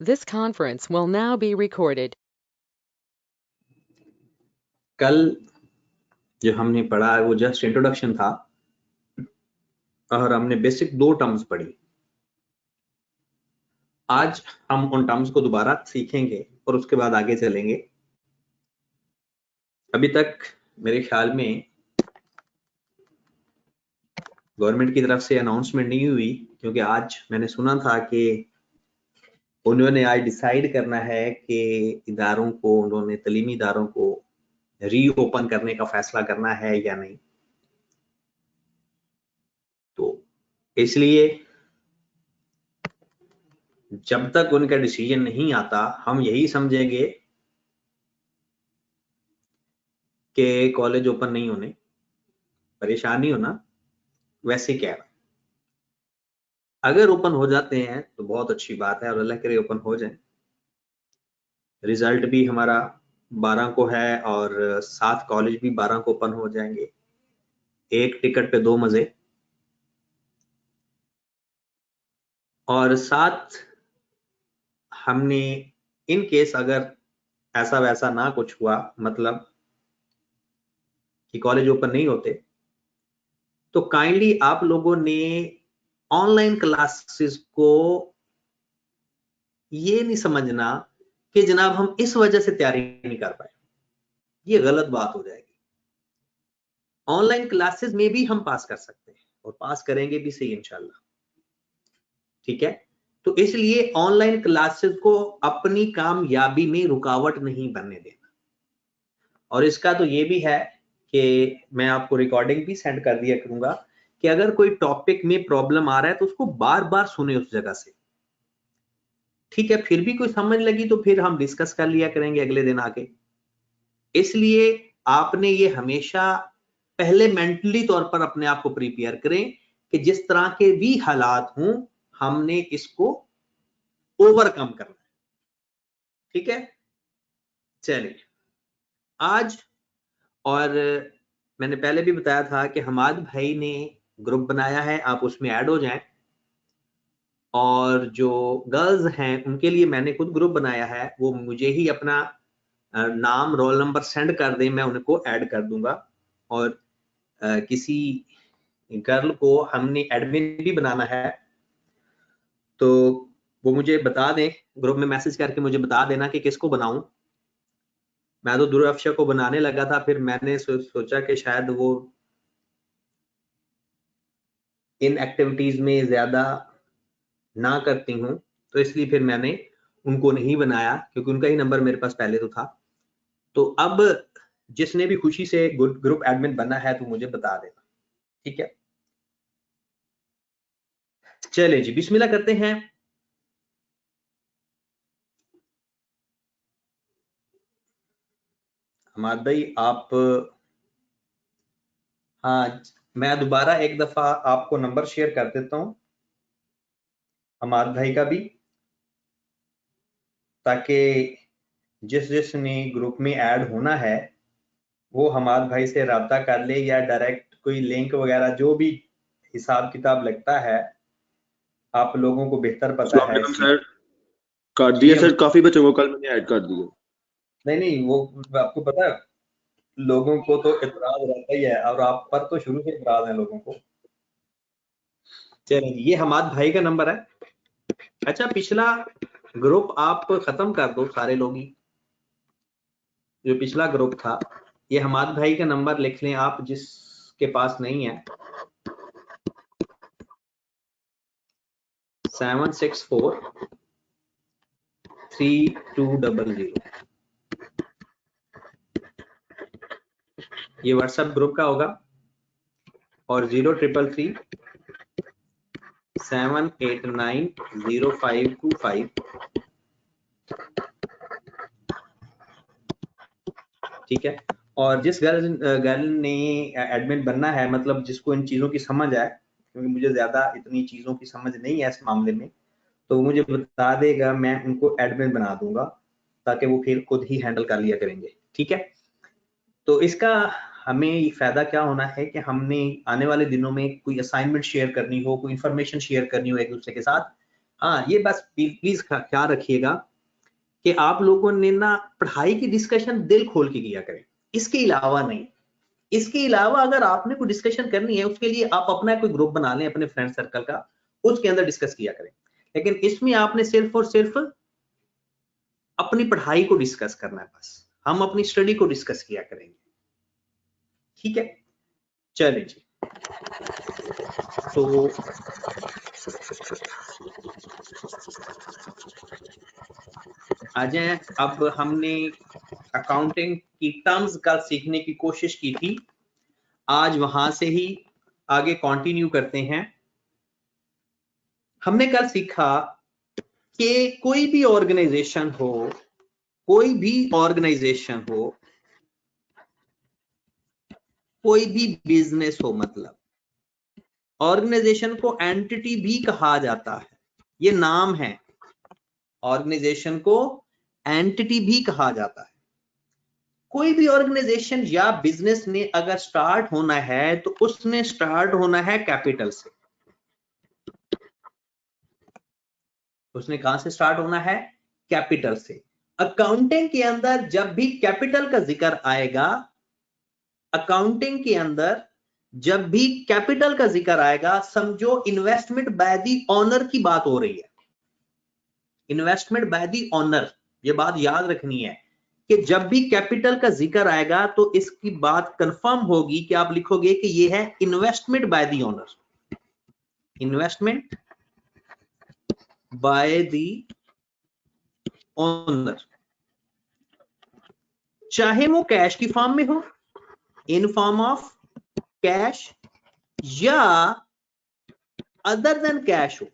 This conference will now be recorded. कल जो हमने पढ़ा वो जस्ट इंट्रोडक्शन था और हमने बेसिक 2 टर्म्स पढ़ी। आज हम उन टर्म्स को दोबारा सीखेंगे और उसके बाद आगे चलेंगे। अभी तक मेरे ख्याल में गवर्नमेंट की तरफ से अनाउंसमेंट नहीं हुई, क्योंकि आज मैंने सुना था कि उन्होंने आज डिसाइड करना है कि इदारों को, उन्होंने तालीमी इदारों को रीओपन करने का फैसला करना है या नहीं। तो इसलिए जब तक उनका डिसीजन नहीं आता हम यही समझेंगे कि कॉलेज ओपन नहीं होने, परेशान नहीं होना, वैसे कह रहा। अगर ओपन हो जाते हैं तो बहुत अच्छी बात है और अल्लाह करे ओपन हो जाए। रिजल्ट भी हमारा 12 को है और 7 कॉलेज भी 12 को ओपन हो जाएंगे। एक टिकट पे 2 मजे। और साथ हमने इन केस अगर ऐसा वैसा ना कुछ हुआ, मतलब कि कॉलेज ओपन नहीं होते, तो काइंडली आप लोगों ने ऑनलाइन क्लासेस को ये नहीं समझना कि जनाब हम इस वजह से तैयारी नहीं कर पाए। ये गलत बात हो जाएगी। ऑनलाइन क्लासेस में भी हम पास कर सकते हैं और पास करेंगे भी सही इंशाल्लाह। ठीक है, तो इसलिए ऑनलाइन क्लासेस को अपनी कामयाबी में रुकावट नहीं बनने देना। और इसका तो ये भी है कि मैं आपको रिकॉर्डिंग भी सेंड कर दिया करूंगा कि अगर कोई टॉपिक में प्रॉब्लम आ रहा है तो उसको बार बार सुने उस जगह से। ठीक है, फिर भी कोई समझ लगी तो फिर हम डिस्कस कर लिया करेंगे अगले दिन आके। इसलिए आपने ये हमेशा पहले मेंटली तौर पर अपने आप को प्रिपेयर करें कि जिस तरह के भी हालात हों हमने इसको ओवरकम करना है। ठीक है, चलिए आज, और मैंने पहले भी बताया था कि हमाद भाई ने ग्रुप बनाया है, आप उसमें ऐड हो जाएं। और जो गर्ल्स हैं उनके लिए मैंने खुद ग्रुप बनाया है, वो मुझे ही अपना नाम रोल नंबर सेंड कर दें, मैं उनको ऐड कर दूंगा। और किसी गर्ल को हमने एडमिन भी बनाना है, तो वो मुझे बता दें, ग्रुप में मैसेज करके मुझे बता देना कि किसको बनाऊं। मैं तो दुर्अफशा को बनाने लगा था, फिर मैंने सोचा कि शायद वो इन एक्टिविटीज में ज्यादा ना करती हूँ, तो इसलिए फिर मैंने उनको नहीं बनाया, क्योंकि उनका ही नंबर मेरे पास पहले तो था। तो अब जिसने भी खुशी से ग्रुप एडमिन बनना है तो मुझे बता देना। ठीक है, चले जी बिस्मिल्लाह करते हैं। हमाद भाई आप, हाँ मैं दोबारा एक दफा आपको नंबर शेयर कर देता हूं हमाद भाई का भी, ताकि जिसने ग्रुप में ऐड होना है वो हमाद भाई से राब्ता कर ले, या डायरेक्ट कोई लिंक वगैरह जो भी हिसाब किताब लगता है आप लोगों को बेहतर पता है। सर कर दिया सर, काफी बच्चों को कल मैंने ऐड कर दिया। नहीं वो आपको पता है लोगों को तो इतराज रहता ही है, और आप पर तो शुरू से इतराज है लोगों को। चलिए ये हमाद भाई का नंबर है। अच्छा, पिछला ग्रुप आप खत्म कर दो सारे लोग ही, जो पिछला ग्रुप था। ये हमाद भाई का नंबर लिख लें आप, जिसके पास नहीं है, 7643200। ये व्हाट्सएप ग्रुप का होगा, और 0333-789-0525। ठीक है, और जिस गर्ल ने एडमिन बनना है, मतलब जिसको इन चीजों की समझ आए, क्योंकि मुझे ज्यादा इतनी चीजों की समझ नहीं है इस मामले में, तो मुझे बता देगा, मैं उनको एडमिन बना दूंगा ताकि वो फिर खुद ही हैंडल कर लिया करेंगे। ठीक है, तो इसका हमें फायदा क्या होना है कि हमने आने वाले दिनों में कोई असाइनमेंट शेयर करनी हो, कोई इंफॉर्मेशन शेयर करनी हो एक दूसरे के साथ, हाँ, ये बस प्लीज ख्याल रखिएगा कि आप लोगों ने ना पढ़ाई की डिस्कशन दिल खोल के किया करें, इसके अलावा नहीं। इसके अलावा अगर आपने कोई डिस्कशन करनी है, उसके लिए आप अपना कोई ग्रुप बना लें अपने फ्रेंड सर्कल का, उसके अंदर डिस्कस किया करें। लेकिन इसमें आपने सिर्फ और सिर्फ अपनी पढ़ाई को डिस्कस करना है, बस हम अपनी स्टडी को डिस्कस किया करेंगे, ठीक है। चलिए जी, तो आ जाए। अब हमने अकाउंटिंग की टर्म्स का सीखने की कोशिश की थी, आज वहां से ही आगे कंटिन्यू करते हैं। हमने कल सीखा कि कोई भी ऑर्गेनाइजेशन हो, कोई भी ऑर्गेनाइजेशन हो, कोई भी बिजनेस हो, मतलब ऑर्गेनाइजेशन को एंटिटी भी कहा जाता है, ये नाम है। ऑर्गेनाइजेशन को एंटिटी भी कहा जाता है। कोई भी ऑर्गेनाइजेशन या बिजनेस ने अगर स्टार्ट होना है तो उसने स्टार्ट होना है कैपिटल से। उसने कहां से स्टार्ट होना है? कैपिटल से। अकाउंटिंग के अंदर जब भी कैपिटल का जिक्र आएगा, अकाउंटिंग के अंदर जब भी कैपिटल का जिक्र आएगा, समझो इन्वेस्टमेंट बाय द ओनर की बात हो रही है। इन्वेस्टमेंट बाय द ओनर, ये बात याद रखनी है कि जब भी कैपिटल का जिक्र आएगा तो इसकी बात कंफर्म होगी कि आप लिखोगे कि ये है investment by the owner. Investment by the owner, चाहे वो कैश की फॉर्म में हो, इन फॉर्म ऑफ कैश, या अदर देन कैश हो।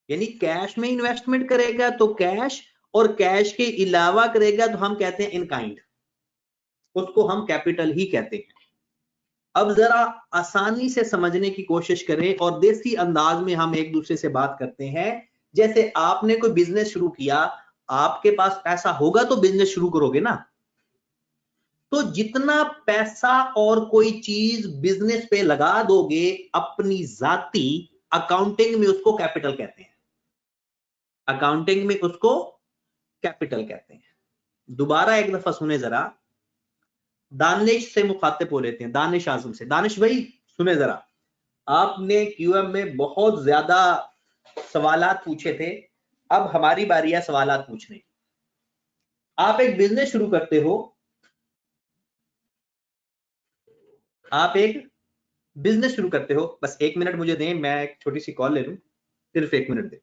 यानी कैश में इन्वेस्टमेंट करेगा तो कैश, और कैश के अलावा करेगा तो हम कहते हैं इन काइंड, उसको हम कैपिटल ही कहते हैं। अब जरा आसानी से समझने की कोशिश करें और देसी अंदाज में हम एक दूसरे से बात करते हैं। जैसे आपने कोई बिजनेस शुरू किया, आपके पास पैसा होगा तो बिजनेस शुरू करोगे ना। तो जितना पैसा और कोई चीज बिजनेस पे लगा दोगे अपनी जाती, अकाउंटिंग में उसको कैपिटल कहते हैं। अकाउंटिंग में उसको कैपिटल कहते हैं। दोबारा एक दफा सुने जरा, दानिश से मुखातिब हो लेते हैं, दानिश आजम से। दानिश भाई सुने जरा, आपने क्यूएम में बहुत ज्यादा सवालात पूछे थे, अब हमारी बारी है सवालात पूछने की। आप एक बिजनेस शुरू करते हो, आप एक बिजनेस शुरू करते हो, बस 1 मिनट मुझे दें, मैं एक छोटी सी कॉल ले लूं, सिर्फ 1 मिनट दें।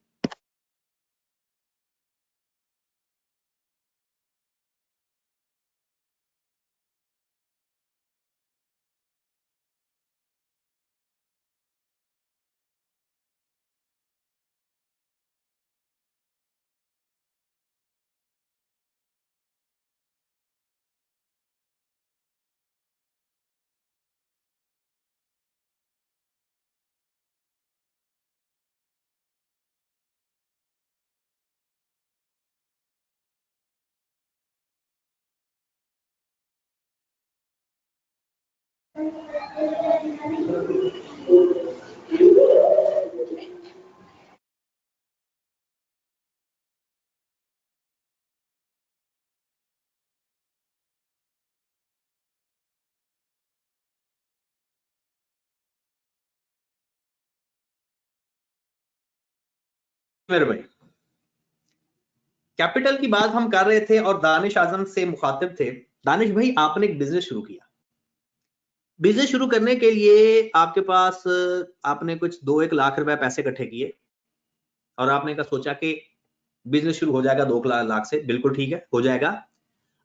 मेरे भाई, कैपिटल की बात हम कर रहे थे और दानिश आजम से मुखातिब थे। दानिश भाई, आपने एक बिजनेस शुरू किया। बिजनेस शुरू करने के लिए आपके पास आपने कुछ 2-1 लाख रुपए पैसे इकट्ठे किए और आपने कहा सोचा कि बिजनेस शुरू हो जाएगा 2 लाख से। बिल्कुल ठीक है, हो जाएगा।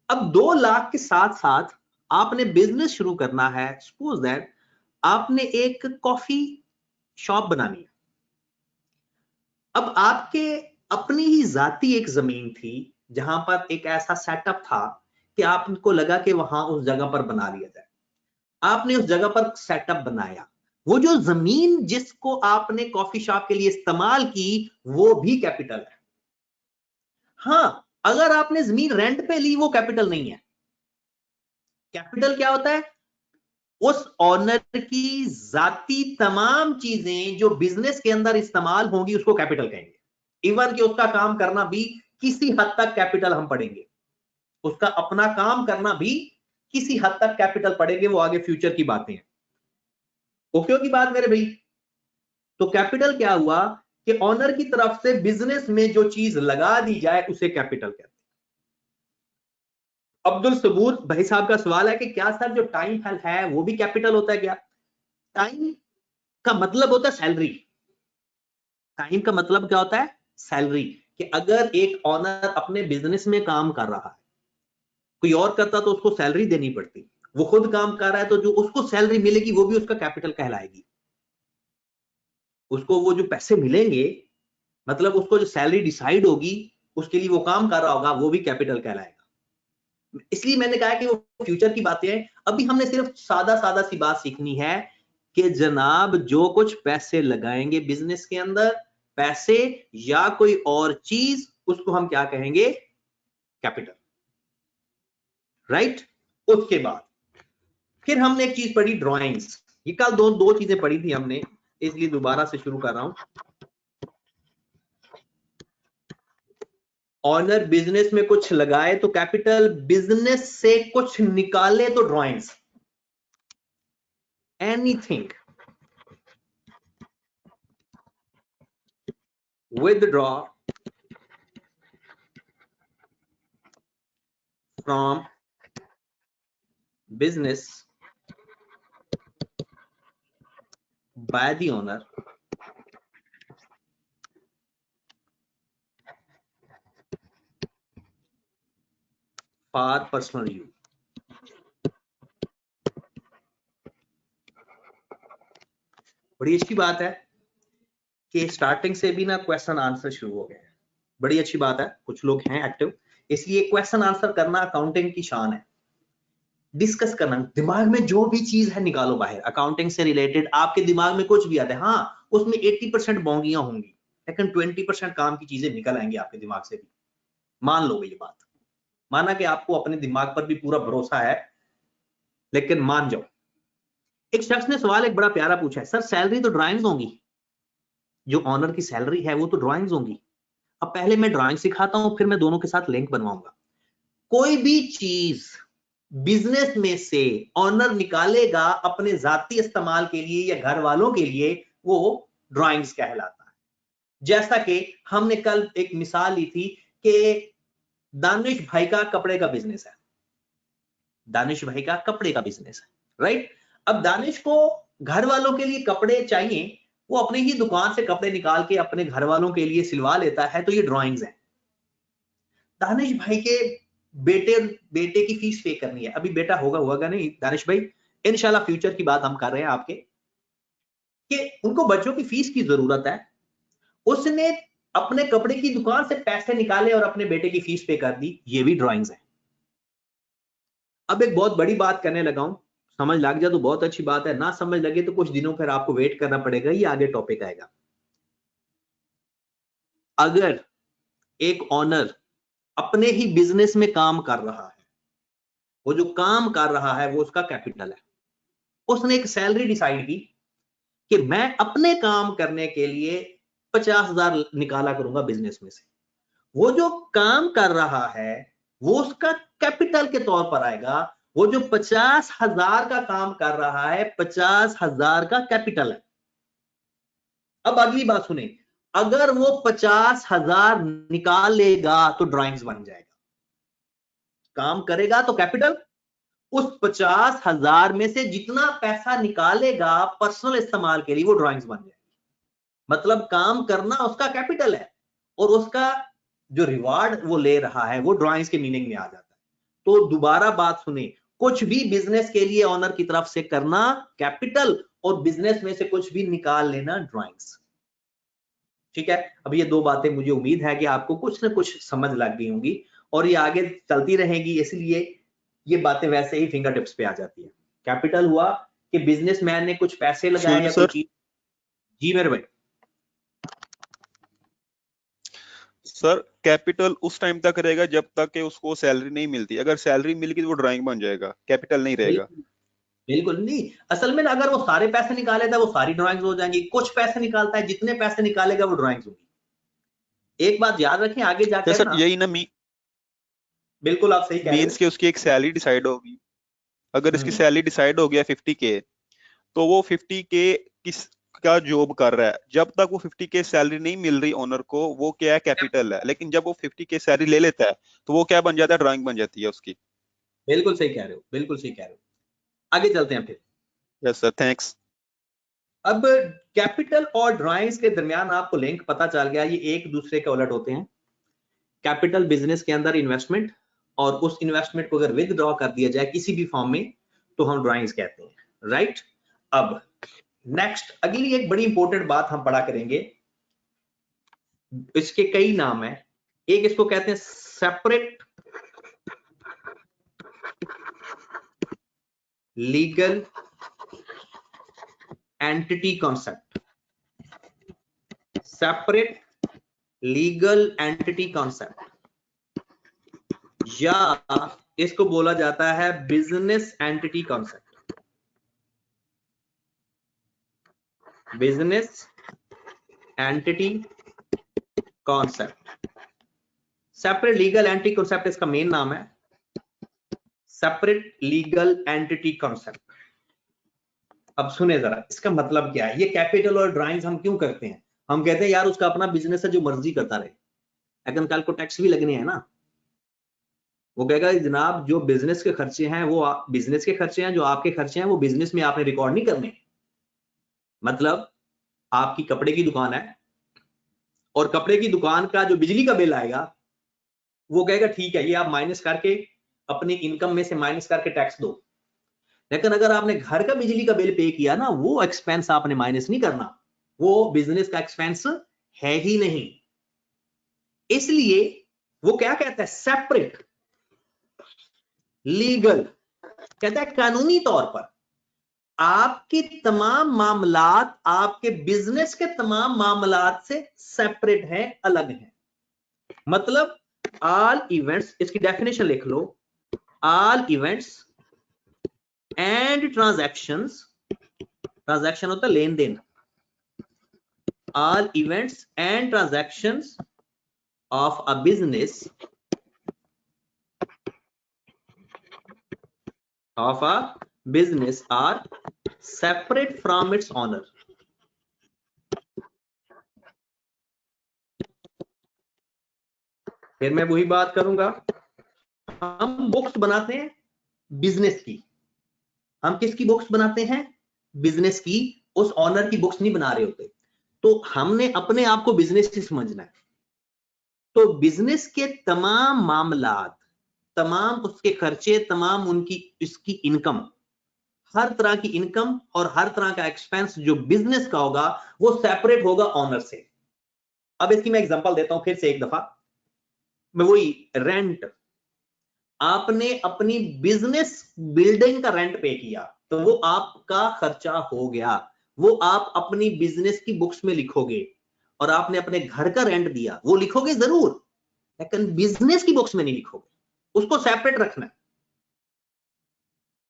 अब 2 लाख के साथ साथ आपने बिजनेस शुरू करना है। सपोज दैट आपने एक कॉफी शॉप बनानी है। अब आपके अपनी ही जाती एक जमीन थी जहां पर एक ऐसा सेटअप था कि आपको लगा कि वहां उस जगह पर बना लिया जाए। आपने उस जगह पर सेटअप बनाया। वो जो जमीन जिसको आपने कॉफी शॉप के लिए इस्तेमाल की, वो भी कैपिटल है। हाँ, अगर आपने जमीन रेंट पे ली, वो कैपिटल नहीं है। कैपिटल क्या होता है? उस ऑनर की जाती तमाम चीजें जो बिजनेस के अंदर इस्तेमाल होंगी उसको कैपिटल कहेंगे। इवन कि उसका काम करना भी किसी हद तक कैपिटल हम पढ़ेंगे, उसका अपना काम करना भी किसी हद तक कैपिटल पढ़ेंगे, वो आगे फ्यूचर की बातें हैं। ओके की बात मेरे भाई? तो कैपिटल क्या हुआ कि ऑनर की तरफ से बिजनेस में जो चीज लगा दी जाए उसे कैपिटल कहते हैं। अब्दुल सबूर भाई साहब का सवाल है कि क्या सर जो टाइम है वो भी कैपिटल होता है क्या? टाइम का मतलब होता है सैलरी। टाइम का मतलब क्या होता है? सैलरी। कि अगर एक ऑनर अपने बिजनेस में काम कर रहा है, कोई और करता तो उसको सैलरी देनी पड़ती, वो खुद काम कर रहा है तो जो उसको सैलरी मिलेगी वो भी उसका कैपिटल कहलाएगी। उसको वो जो पैसे मिलेंगे, मतलब उसको जो सैलरी डिसाइड होगी उसके लिए वो काम कर रहा होगा, वो भी कैपिटल कहलाएगा। इसलिए मैंने कहा कि वो फ्यूचर की बातें हैं। अभी हमने सिर्फ सादा सादा सी बात सीखनी है कि जनाब जो कुछ पैसे लगाएंगे बिजनेस के अंदर, पैसे या कोई और चीज, उसको हम क्या कहेंगे? कैपिटल। राइट? उसके बाद फिर हमने एक चीज पढ़ी, ड्राइंग्स। ये कल दो चीजें पढ़ी थी हमने, इसलिए दोबारा से शुरू कर रहा हूं। ऑनर बिजनेस में कुछ लगाए तो कैपिटल, बिजनेस से कुछ निकाले तो drawings. Anything withdraw from business by the owner for personal use। बड़ी अच्छी बात है कि स्टार्टिंग से भी ना क्वेश्चन आंसर शुरू हो गए हैं। बड़ी अच्छी बात है, कुछ लोग हैं एक्टिव, इसलिए क्वेश्चन आंसर करना अकाउंटिंग की शान है। डिस्कस करना, दिमाग में जो भी चीज है निकालो बाहर। अकाउंटिंग से रिलेटेड आपके दिमाग में कुछ भी आता है, हाँ उसमें 80% बोंगियां होंगी, लेकिन 20% काम की चीजें निकल आएंगी आपके दिमाग से भी। मान लो ये बात, माना कि आपको अपने दिमाग पर भी पूरा भरोसा है, लेकिन मान जाओ। एक शख्स ने सवाल एक बड़ा प्यारा पूछा है, सर सैलरी तो ड्राइंग्स होंगी, जो ऑनर की सैलरी है वो तो ड्राइंग्स होंगी। अब पहले मैं ड्राइंग सिखाता हूं, फिर मैं दोनों के साथ लिंक बनवाऊंगा। कोई भी चीज बिजनेस में से ऑनर निकालेगा अपने जाती इस्तेमाल के लिए या घर वालों के लिए, वो ड्राइंग्स कहलाता है। जैसा कि हमने कल एक मिसाल ली थी कि दानिश भाई का कपड़े का बिजनेस है, दानिश भाई का कपड़े का बिजनेस है, राइट? अब दानिश को घर वालों के लिए कपड़े चाहिए, वो अपनी ही दुकान से कपड़े निकाल के अपने घर वालों के लिए सिलवा लेता है, तो ये ड्राइंग्स है। दानिश भाई के बेटे की फीस पे करनी है, अभी बेटा होगा नहीं दानिश भाई, इंशाल्लाह फ्यूचर की बात हम कर रहे हैं आपके, कि उनको बच्चों की फीस की जरूरत है। उसने अपने कपड़े की दुकान से पैसे निकाले और अपने बेटे की फीस पे कर दी, ये भी ड्राइंग्स है। अब एक बहुत बड़ी बात करने लगा हूं, समझ लग जाए तो बहुत अच्छी बात है, ना समझ लगे तो कुछ दिनों फिर आपको वेट करना पड़ेगा, ये आगे टॉपिक आएगा। अगर एक ऑनर अपने ही बिजनेस में काम कर रहा है, वो जो काम कर रहा है वो उसका कैपिटल है। उसने एक सैलरी डिसाइड की कि मैं अपने काम करने के लिए 50,000 निकाला करूंगा बिजनेस में से। वो जो काम कर रहा है वो उसका कैपिटल के तौर पर आएगा। वो जो 50,000 का काम कर रहा है, 50,000 का कैपिटल है। अब अगली बात सुने, अगर वो 50,000 निकाल लेगा तो ड्राइंग्स बन जाएगा। काम करेगा तो कैपिटल, उस 50,000 में से जितना पैसा निकालेगा पर्सनल इस्तेमाल के लिए वो ड्राइंग्स बन जाएगी। मतलब काम करना उसका कैपिटल है और उसका जो रिवार्ड वो ले रहा है वो ड्राइंग्स के मीनिंग में आ जाता है। तो दोबारा बात सुने, कुछ भी बिजनेस के लिए ऑनर की तरफ से करना कैपिटल, और बिजनेस में से कुछ भी निकाल लेना ड्राइंग्स। ठीक है? अब ये दो बातें मुझे उम्मीद है कि आपको कुछ ना कुछ समझ लग गई होंगी और ये आगे चलती रहेंगी, इसलिए ये बातें वैसे ही फिंगर टिप्स पे आ जाती है। कैपिटल हुआ कि बिजनेसमैन ने कुछ पैसे लगाए या कोई चीज। जी मेरे भाई। सर कैपिटल उस टाइम तक रहेगा जब तक कि उसको सैलरी नहीं मिलती, अगर सैलरी मिल गई तो वो ड्राइंग बन जाएगा, कैपिटल नहीं रहेगा। बिल्कुल नहीं, असल में ना अगर वो सारे पैसे निकाले था वो सारी ड्राइंग्स हो जाएंगी, कुछ पैसे निकालता है, जितने पैसे निकालेगा वो ड्राइंग्स होगी। एक बात याद रखें आगे तो जाकर सर ना, यही ना बिल्कुल आप सही कह रहे मीन्स हो। के उसकी एक सैलरी डिसाइड होगी। अगर इसकी हम्म, सैलरी डिसाइड हो गया 50K, तो वो 50K किस का जॉब कर रहा है, जब तक वो 50K सैलरी नहीं मिल रही ओनर को, वो क्या है, कैपिटल है। लेकिन जब वो 50K सैलरी ले लेता है, तो वो क्या बन जाता है, ड्राइंग बन जाती है उसकी। बिल्कुल सही कह रहे हो, बिल्कुल सही कह रहे हो। आगे चलते हैं फिर। Yes sir, thanks. अब कैपिटल और ड्राइंग्स के दरमियान आपको लिंक पता चल गया, ये एक दूसरे के उलट होते हैं। कैपिटल बिजनेस के अंदर इन्वेस्टमेंट, और उस इन्वेस्टमेंट को अगर विदड्रॉ कर दिया जाए किसी भी फॉर्म में तो हम ड्राइंग्स कहते हैं, राइट। अब नेक्स्ट अगली एक बड़ी इंपॉर्टेंट बात हम पढ़ा करेंगे, इसके कई नाम है। एक इसको कहते हैं separate legal entity concept, separate legal entity concept, या इसको बोला जाता है business entity concept, business entity concept. Separate legal entity concept इसका मेन नाम है, सेपरेट लीगल एंटिटी कॉन्सेप्ट। अब सुने जरा इसका मतलब क्या है, ये कैपिटल और ड्राइंग्स हम क्यों करते हैं। हम कहते हैं यार उसका अपना बिजनेस है, जो मर्जी करता रहे, लेकिन कल को टैक्स भी लगने हैं ना। वो कहेगा जनाब जो बिजनेस के खर्चे हैं वो बिजनेस के खर्चे हैं, जो आपके खर्चे हैं वो बिजनेस में आपने रिकॉर्ड नहीं करने। मतलब आपकी कपड़े की दुकान है और कपड़े की दुकान का जो बिजली का बिल आएगा वो कहेगा ठीक है ये आप माइनस करके अपनी इनकम में से माइनस करके टैक्स दो। लेकिन अगर आपने घर का बिजली का बिल पे किया ना, वो एक्सपेंस आपने माइनस नहीं करना, वो बिजनेस का एक्सपेंस है ही नहीं। इसलिए वो क्या कहता है, सेपरेट लीगल, कहता है कानूनी तौर पर आपके तमाम मामलात आपके बिजनेस के तमाम मामलात से सेपरेट हैं, अलग हैं। मतलब ऑल इवेंट्स, इसकी डेफिनेशन लिख लो, all events and transactions, transaction होता है लेन देन, all events and transactions of a business, of a business are separate from its owner। फिर मैं वही बात करूंगा, हम बुक्स बनाते हैं बिजनेस की, हम किसकी बुक्स बनाते हैं, बिजनेस की, उस ऑनर की बुक्स नहीं बना रहे होते। तो हमने अपने आप को बिजनेस ही समझना है। तो बिजनेस के तमाम मामलात, तमाम उसके खर्चे, तमाम उनकी इसकी इनकम, हर तरह की इनकम और हर तरह का एक्सपेंस जो बिजनेस का होगा वो सेपरेट होगा ऑनर से। अब इसकी मैं एग्जांपल देता हूं फिर से एक दफा, मैं वही रेंट, आपने अपनी बिजनेस बिल्डिंग का रेंट पे किया तो वो आपका खर्चा हो गया, वो आप अपनी बिजनेस की बुक्स में लिखोगे। और आपने अपने घर का रेंट दिया, वो लिखोगे जरूर, लेकिन बिजनेस की बुक्स में नहीं लिखोगे, उसको सेपरेट रखना है।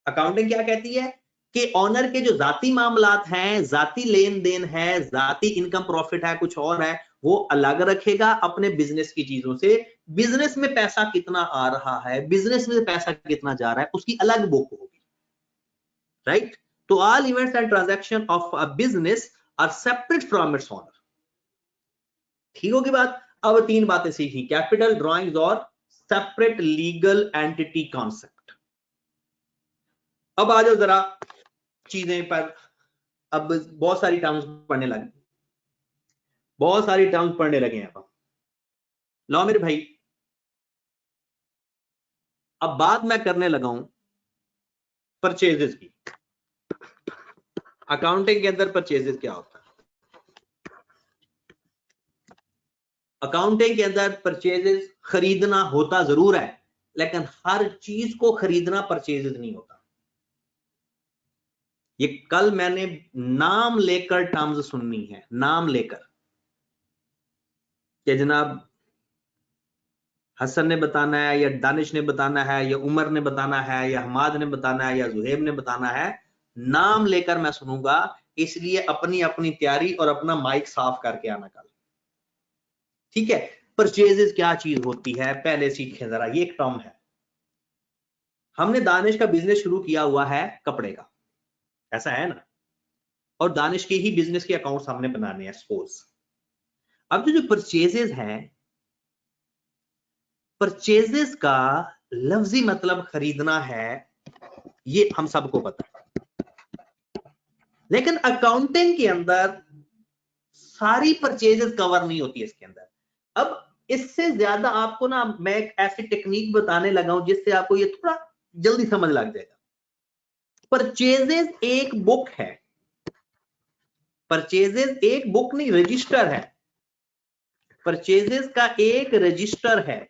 अकाउंटिंग क्या कहती है कि ऑनर के जो जाती मामलात हैं, जाती लेन देन है, जाती इनकम प्रॉफिट है, कुछ और है, वो अलग रखेगा अपने बिजनेस की चीजों से। बिजनेस में पैसा कितना आ रहा है, बिजनेस में पैसा कितना जा रहा है, उसकी अलग बुक होगी, राइट। तो all events and transaction of a business are separate from its owner. ठीक होगी बात। अब 3 बातें सीखी, कैपिटल, ड्राइंग्स और सेपरेट लीगल एंटिटी कॉन्सेप्ट। अब आ जाओ जरा चीजें पर, अब बहुत सारी टर्म्स पढ़ने लगे, बहुत सारी टर्म्स पढ़ने लगे हैं आप। लो मेरे भाई, अब बात मैं करने लगा हूं परचेजेस की। अकाउंटिंग के अंदर परचेजेस क्या होता है, अकाउंटिंग के अंदर परचेजेस खरीदना होता जरूर है, लेकिन हर चीज को खरीदना परचेजेस नहीं होता। ये कल मैंने नाम लेकर टर्म्स सुननी है, नाम लेकर, कि जनाब हसन ने बताना है या दानिश ने बताना है या उमर ने बताना है या हमाद ने बताना है या जुहेब ने बताना है, नाम लेकर मैं सुनूंगा, इसलिए अपनी अपनी तैयारी और अपना माइक साफ करके आना कल, ठीक है। परचेजेस क्या चीज होती है पहले सीखें जरा, ये एक टर्म है। हमने दानिश का बिजनेस शुरू किया हुआ है कपड़े का, ऐसा है ना, और दानिश के ही बिजनेस के अकाउंट्स हमने बनाने हैं सपोज। अब जो परचेजेस हैं, परचेजेस का लफ्जी मतलब खरीदना है, ये हम सबको पता है, लेकिन अकाउंटिंग के अंदर सारी परचेजेस कवर नहीं होती है इसके अंदर। अब इससे ज्यादा आपको ना मैं एक ऐसी टेक्निक बताने लगा हूं जिससे आपको ये थोड़ा जल्दी समझ लग जाएगा। परचेजेस एक बुक है, परचेजेस एक बुक नहीं रजिस्टर है, परचेजेस का एक रजिस्टर है,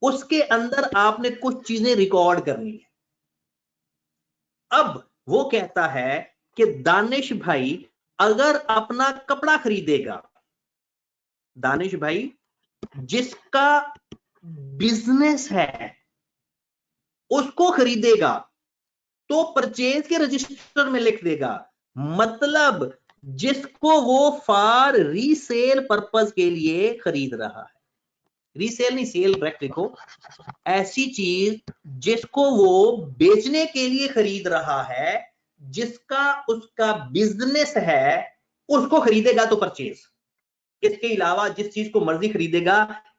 उसके अंदर आपने कुछ चीजें रिकॉर्ड करनी है। अब वो कहता है कि दानिश भाई अगर अपना कपड़ा खरीदेगा, दानिश भाई जिसका बिजनेस है उसको खरीदेगा तो परचेज के रजिस्टर में लिख देगा, मतलब जिसको वो फॉर रीसेल पर्पस के लिए खरीद रहा है, रीसेल नहीं सेल डायरेक्ट लिखो, ऐसी चीज जिसको वो बेचने के लिए खरीद रहा है, जिसका उसका बिजनेस है, उसको खरीदेगा तो परचेज। इसके अलावा जिस चीज को मर्जी खरीदेगा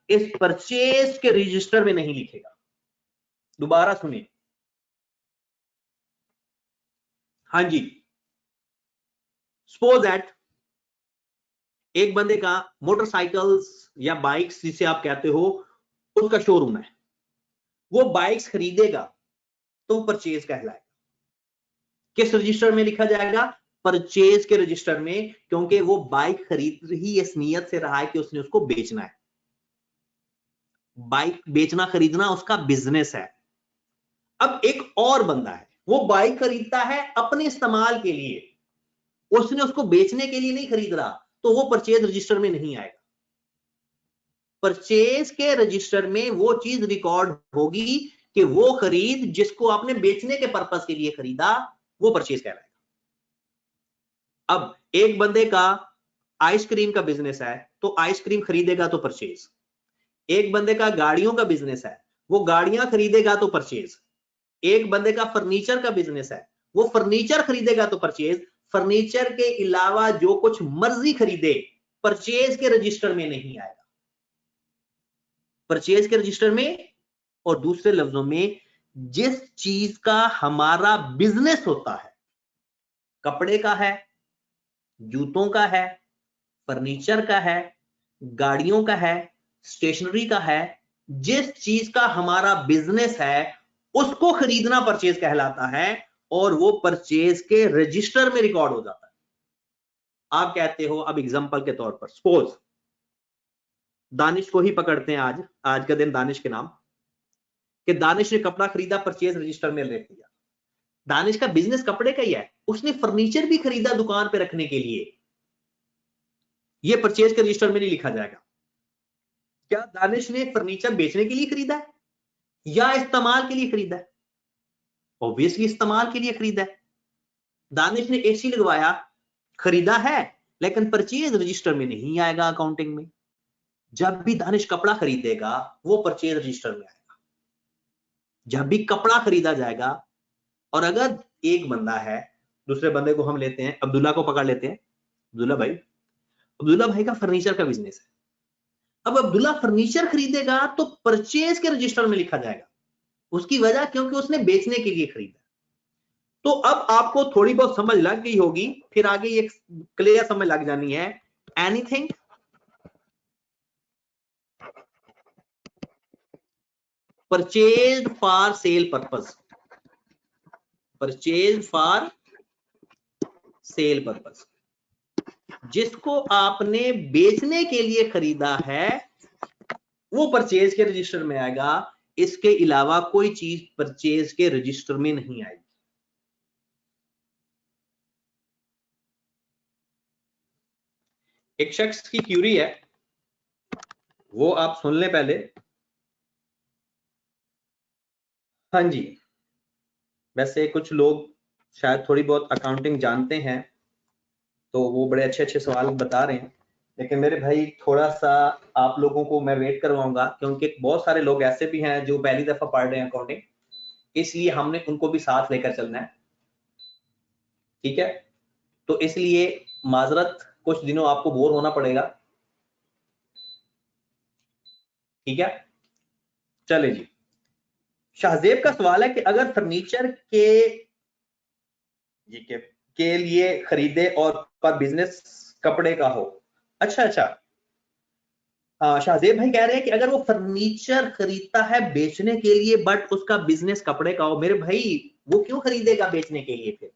इस परचेज के रजिस्टर में नहीं लिखेगा। दोबारा सुनिए, हाँ जी, सपोज दैट एक बंदे का मोटरसाइकिल्स या बाइक्स जिसे आप कहते हो उसका शोरूम है, वो बाइक्स खरीदेगा तो परचेज कहलाएगा। किस रजिस्टर में लिखा जाएगा? परचेज के रजिस्टर में, क्योंकि वो बाइक खरीद ही इस नियत से रहा है कि उसने उसको बेचना है। बाइक बेचना खरीदना उसका बिजनेस है। अब एक और बंदा है, वो बाइक खरीदता है अपने इस्तेमाल के लिए, उसने उसको बेचने के लिए नहीं खरीद रहा, तो वो परचेज रजिस्टर में नहीं आएगा। परचेज के रजिस्टर में वो चीज रिकॉर्ड होगी कि वो खरीद जिसको आपने बेचने के पर्पस के लिए खरीदा, वो परचेज कहलाएगा। अब एक बंदे का आइसक्रीम का बिजनेस है तो आइसक्रीम खरीदेगा तो परचेज। एक बंदे का गाड़ियों का बिजनेस है, वो गाड़ियां खरीदेगा तो परचेज। एक बंदे का फर्नीचर का बिजनेस है, वो फर्नीचर खरीदेगा तो परचेज। फर्नीचर के अलावा जो कुछ मर्जी खरीदे परचेज के रजिस्टर में नहीं आएगा, परचेज के रजिस्टर में। और दूसरे लफ्जों में जिस चीज का हमारा बिजनेस होता है, कपड़े का है, जूतों का है, फर्नीचर का है, गाड़ियों का है, स्टेशनरी का है, जिस चीज का हमारा बिजनेस है उसको खरीदना परचेज कहलाता है और वो परचेज के रजिस्टर में रिकॉर्ड हो जाता है। आप कहते हो, अब एग्जांपल के तौर पर सपोज दानिश को ही पकड़ते हैं, आज का दिन दानिश के नाम, कि दानिश ने कपड़ा खरीदा, परचेज रजिस्टर में लिख दिया। दानिश का बिजनेस कपड़े का ही है, उसने फर्नीचर भी खरीदा दुकान पे रखने के लिए, ये परचेज के रजिस्टर में नहीं लिखा जाएगा। क्या दानिश ने फर्नीचर बेचने के लिए खरीदा है या इस्तेमाल के लिए खरीदा है? ऑब्वियसली इस्तेमाल के लिए खरीदा है। दानिश ने एसी लगवाया, खरीदा है, लेकिन परचेज रजिस्टर में नहीं आएगा अकाउंटिंग में। जब भी दानिश कपड़ा खरीदेगा वो परचेज रजिस्टर में आएगा। जब भी कपड़ा खरीदा जाएगा, और अगर एक बंदा है, दूसरे बंदे को हम लेते हैं, अब्दुल्ला को पकड़ लेते हैं, अब्दुल्ला भाई का फर्नीचर का बिजनेस है। अब अब्दुल्ला फर्नीचर खरीदेगा तो परचेज के रजिस्टर में लिखा जाएगा, उसकी वजह क्योंकि उसने बेचने के लिए खरीदा। तो अब आपको थोड़ी बहुत समझ लग गई होगी, फिर आगे ये क्लियर समझ लग जानी है। Anything purchase for sale purpose, purchase for sale purpose, जिसको आपने बेचने के लिए खरीदा है वो परचेज के रजिस्टर में आएगा। इसके अलावा कोई चीज परचेज के रजिस्टर में नहीं आएगी। एक शख्स की क्यूरी है, वो आप सुन लें पहले। हाँ जी, वैसे कुछ लोग शायद थोड़ी बहुत अकाउंटिंग जानते हैं, तो वो बड़े अच्छे अच्छे सवाल बता रहे हैं। लेकिन मेरे भाई थोड़ा सा आप लोगों को मैं वेट करवाऊंगा, क्योंकि बहुत सारे लोग ऐसे भी हैं जो पहली दफा पढ़ रहे हैं अकाउंटिंग, इसलिए हमने उनको भी साथ लेकर चलना है। ठीक है, तो इसलिए माजरत, कुछ दिनों आपको बोर होना पड़ेगा। ठीक है, चले जी। शाहजेब का सवाल है कि अगर फर्नीचर के लिए खरीदे और पर बिजनेस कपड़े का हो। अच्छा, शाहजेब भाई कह रहे हैं कि अगर वो फर्नीचर खरीदता है बेचने के लिए बट उसका बिजनेस कपड़े का हो। मेरे भाई वो क्यों खरीदेगा बेचने के लिए फिर?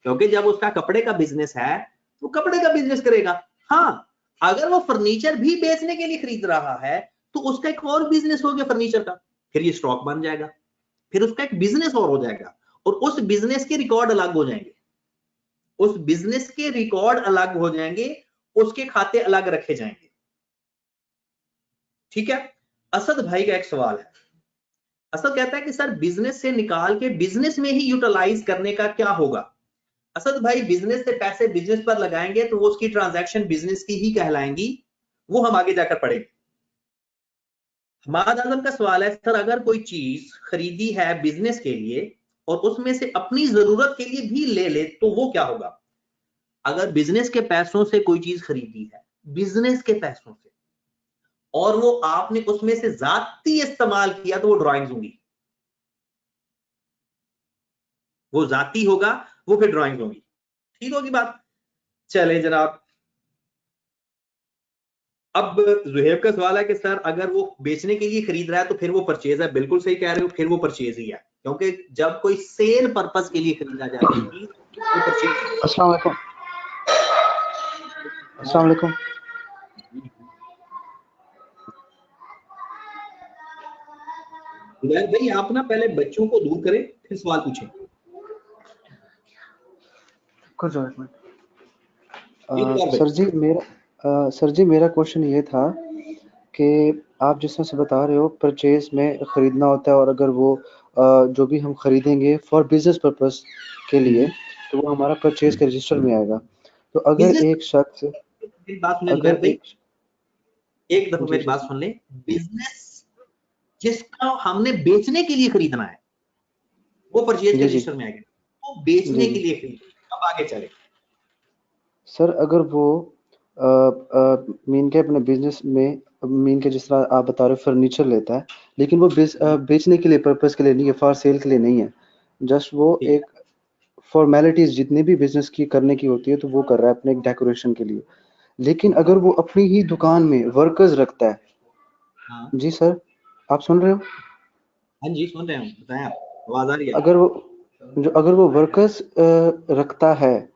क्योंकि जब उसका कपड़े का बिजनेस है तो कपड़े का बिजनेस करेगा। हाँ, अगर वो फर्नीचर भी बेचने के लिए खरीद रहा है तो उसका एक और बिजनेस हो गया फर्नीचर का, फिर ये स्टॉक बन जाएगा, फिर उसका एक बिजनेस और हो जाएगा, और उस बिजनेस के रिकॉर्ड अलग हो जाएंगे, उस बिजनेस के रिकॉर्ड अलग हो जाएंगे, उसके खाते अलग रखे जाएंगे। ठीक है, असद भाई का एक सवाल है। असद कहता है कि सर बिजनेस से निकाल के बिजनेस में ही यूटिलाइज करने का क्या होगा? असद भाई, बिजनेस से पैसे बिजनेस पर लगाएंगे तो वो उसकी ट्रांजैक्शन बिजनेस की ही कहलाएंगी, वो हम आगे जाकर पढ़ेंगे। हमाद आजम का सवाल है, सर अगर कोई चीज खरीदी है बिजनेस के लिए और उसमें से अपनी जरूरत के लिए भी ले ले तो वो क्या होगा? अगर बिजनेस के पैसों से कोई चीज खरीदी है, बिजनेस के पैसों से, और वो आपने उसमें से जाती इस्तेमाल किया तो वो ड्राइंग्स होंगी, वो जाती होगा, वो फिर ड्राइंग्स होंगी। ठीक होगी बात? चले जनाब, अब जुहेब का सवाल है कि सर अगर वो बेचने के लिए खरीद रहा है तो फिर वो परचेज है। बिल्कुल सही कह रहे हो, फिर वो परचेज ही है, क्योंकि जब कोई सेल पर्पस के लिए खरीदा जाता है वो परचेज। अस्सलाम वालेकुम। अस्सलाम वालेकुम। जुबैर भाई, आप ना पहले बच्चों को दूर करें फिर सवाल पूछें। कुछ एक मिनट। सर जी मेरा क्वेश्चन ये था कि आप जिस तरह से बता रहे हो परचेज में खरीदना होता है, और अगर वो जो भी हम खरीदेंगे फॉर बिजनेस पर्पस के लिए तो वो हमारा परचेज के रजिस्टर में आएगा। तो अगर एक शख्स बात सुने जुबैर भाई, एक दफा मेरी बात सुन ले। बिजनेस जिसका हमने बेचने के लिए खरीदना है वो परचेज के रजिस्टर में आएगा, वो बेचने के लिए खरीदना। अब आगे चले सर, अगर वो मीन के अपने बिजनेस में मीन के जिस तरह आप बता रहे हो फर्नीचर लेता है, लेकिन वो बेचने के लिए पर्पस के लिए नहीं है, फॉर सेल के लिए नहीं है, जस्ट वो एक फॉर्मेलिटीज जितनी भी बिजनेस की करने की होती है तो वो कर रहा है अपने एक डेकोरेशन के लिए। लेकिन अगर वो अपनी ही दुकान में वर्कर्स रखता है। हाँ जी सर, आप सुन रहे हो? हाँ जी सुन रहे हैं, बताएं आप, आवाज आ रही है। अगर वो वर्कर्स रखता है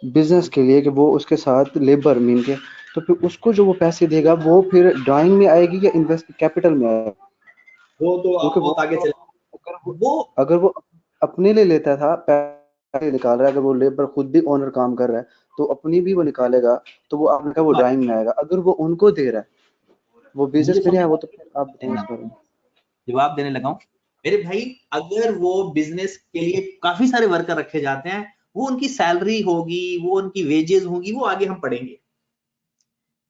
बिजनेस के लिए कि वो उसके साथ लेबर मीन के, तो फिर उसको जो वो पैसे देगा वो फिर ड्राइंग में आएगी या इन्वेस्ट कैपिटल में आएगी? वो तो क्योंकि बहुत आगे चले। अगर वो अपने लिए लेता था पैसे निकाल रहा है, अगर वो लेबर खुद भी ओनर काम कर रहा है तो अपनी भी वो निकालेगा, तो वो आपने कहा वो ड्राइंग में आएगा। अगर वो उनको दे रहा है, वो बिजनेस में नहीं है, वो तो फिर आप बताइए इस बारे में। जवाब देने लगा हूं मेरे भाई। अगर वो बिजनेस के लिए काफी सारे वर्कर रखे जाते हैं, वो उनकी सैलरी होगी, वो उनकी वेजेस होंगी, वो आगे हम पढ़ेंगे।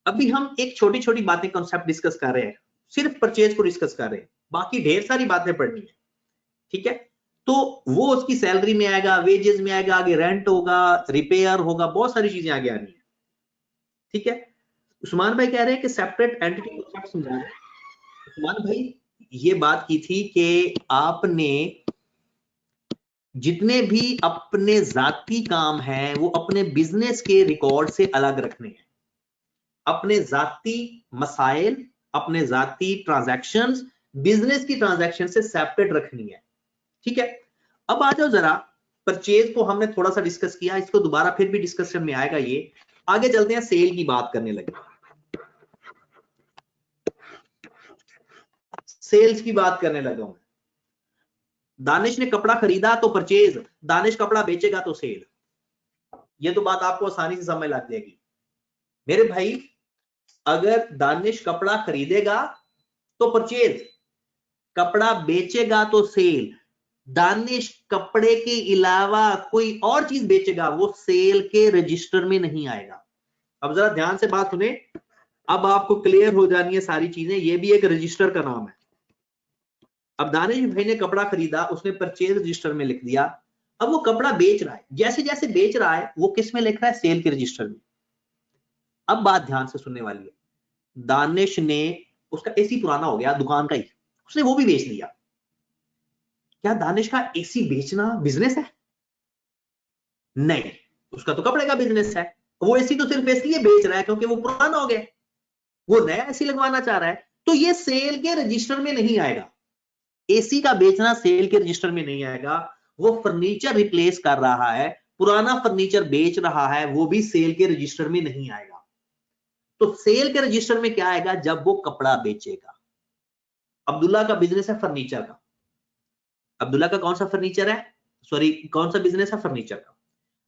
अभी हम एक छोटी छोटी बातें कॉन्सेप्ट डिस्कस कर रहे हैं, सिर्फ परचेज को डिस्कस कर रहे हैं, बाकी ढेर सारी बातें पढ़नी है। ठीक है, तो वो उसकी सैलरी में आएगा, वेजेस में आएगा, आगे रेंट होगा, रिपेयर होगा, बहुत सारी चीजें आगे आ रही है। ठीक है, उस्मान भाई कह रहे हैं कि सेपरेट एंटिटी कॉन्सेप्ट समझा रहे हैं। उस्मान भाई ये बात की थी कि आपने जितने भी अपने जाती काम हैं वो अपने बिजनेस के रिकॉर्ड से अलग रखने हैं, अपने जाती मसाइल, अपने जाती ट्रांजैक्शंस बिजनेस की ट्रांजैक्शन से सेपरेट रखनी है। ठीक है, अब आ जाओ जरा, परचेज को हमने थोड़ा सा डिस्कस किया, इसको दोबारा फिर भी डिस्कशन में आएगा। ये आगे चलते हैं, सेल की बात करने लगे। सेल्स की बात करने लगा हूं। दानिश ने कपड़ा खरीदा तो परचेज, दानिश कपड़ा बेचेगा तो सेल। ये तो बात आपको आसानी से समझ लग जाएगी मेरे भाई। अगर दानिश कपड़ा खरीदेगा तो परचेज, कपड़ा बेचेगा तो सेल। दानिश कपड़े के अलावा कोई और चीज बेचेगा वो सेल के रजिस्टर में नहीं आएगा। अब जरा ध्यान से बात सुने, अब आपको क्लियर हो जानी है सारी चीजें। ये भी एक रजिस्टर का नाम है। अब दानिश भाई ने कपड़ा खरीदा, उसने परचेज रजिस्टर में लिख दिया। अब वो कपड़ा बेच रहा है, जैसे जैसे बेच रहा है वो किस में लिख रहा है? सेल के रजिस्टर में। अब बात ध्यान से सुनने वाली है। दानिश ने, उसका एसी पुराना हो गया दुकान का ही, उसने वो भी बेच लिया। क्या दानिश का एसी बेचना बिजनेस है? नहीं, उसका तो कपड़े का बिजनेस है। वो एसी तो सिर्फ इसलिए बेच रहा है क्योंकि वो पुराना हो गया, वो नया एसी लगवाना चाह रहा है, तो ये सेल के रजिस्टर में नहीं आएगा। एसी का बेचना सेल के रजिस्टर में नहीं आएगा। वो फर्नीचर रिप्लेस कर रहा है, पुराना फर्नीचर बेच रहा है, वो भी सेल के रजिस्टर में नहीं आएगा। तो सेल के रजिस्टर में क्या आएगा? जब वो कपड़ा बेचेगा। अब्दुल्ला का बिजनेस है फर्नीचर का। अब्दुल्ला का कौन सा फर्नीचर है, सॉरी कौन सा बिजनेस है? फर्नीचर का।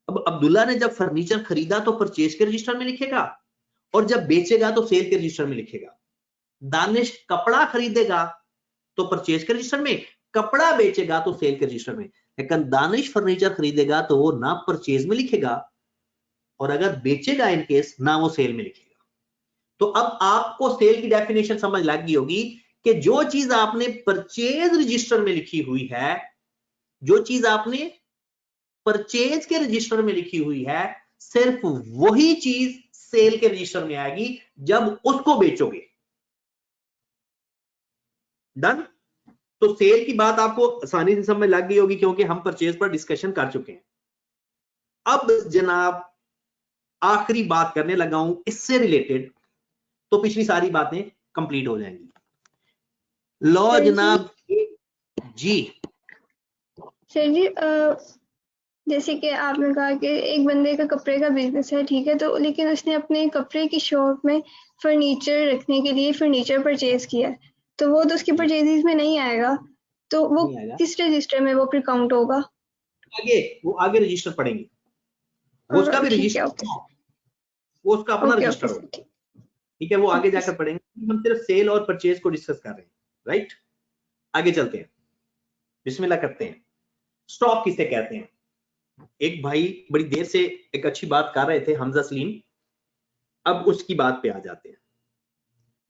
अब अब्दुल्ला ने जब फर्नीचर खरीदा तो परचेज के रजिस्टर में लिखेगा, और जब बेचेगा तो सेल के रजिस्टर में लिखेगा। दानिश कपड़ा खरीदेगा तो परचेज के रजिस्टर में, कपड़ा बेचेगा तो सेल के रजिस्टर में। लेकिन दानिश फर्नीचर खरीदेगा तो वो ना परचेज में लिखेगा, और अगर बेचेगा इन केस ना वो सेल में लिखेगा। तो अब आपको सेल की डेफिनेशन समझ लग गई होगी कि जो चीज आपने परचेज रजिस्टर में लिखी हुई है, जो चीज आपने परचेज के रजिस्टर में लिखी हुई है, सिर्फ वही चीज सेल के रजिस्टर में आएगी जब उसको बेचोगे। डन? तो सेल की बात आपको आसानी से समझ लग गई होगी क्योंकि हम परचेज पर डिस्कशन कर चुके हैं। अब जनाब आखिरी बात करने लगा हूं इससे रिलेटेड, तो पिछली सारी बातें कंप्लीट हो जाएंगी। लो जनाब जी। सर जी जैसे कि आपने कहा कि एक बंदे का कपड़े का बिजनेस है, ठीक है, तो लेकिन उसने अपने कपड़े की शॉप में फर्नीचर रखने के लिए फर्नीचर परचेज किया, तो वो तो उसकी परचेजेस में नहीं आएगा, तो वो नहीं आएगा। किस रजिस्टर में वो फिर काउंट होगा? वो आगे रजिस्टर पढ़ेंगे, वो उसका भी ठीक है, रजिस्टर, ओके वो उसका अपना ओके रजिस्टर ओके होगा। सर, ठीक है, वो आगे ओके जाकर पढ़ेंगे। हम सिर्फ सेल और परचेज को डिस्कस कर रहे हैं, राइट? आगे चलते हैं, बिस्मिल्लाह करते हैं। स्टॉक किसे कहते हैं? एक भाई बड़ी देर से एक अच्छी बात कर रहे थे, हमजा सलीम, अब उसकी बात पे आ जाते हैं।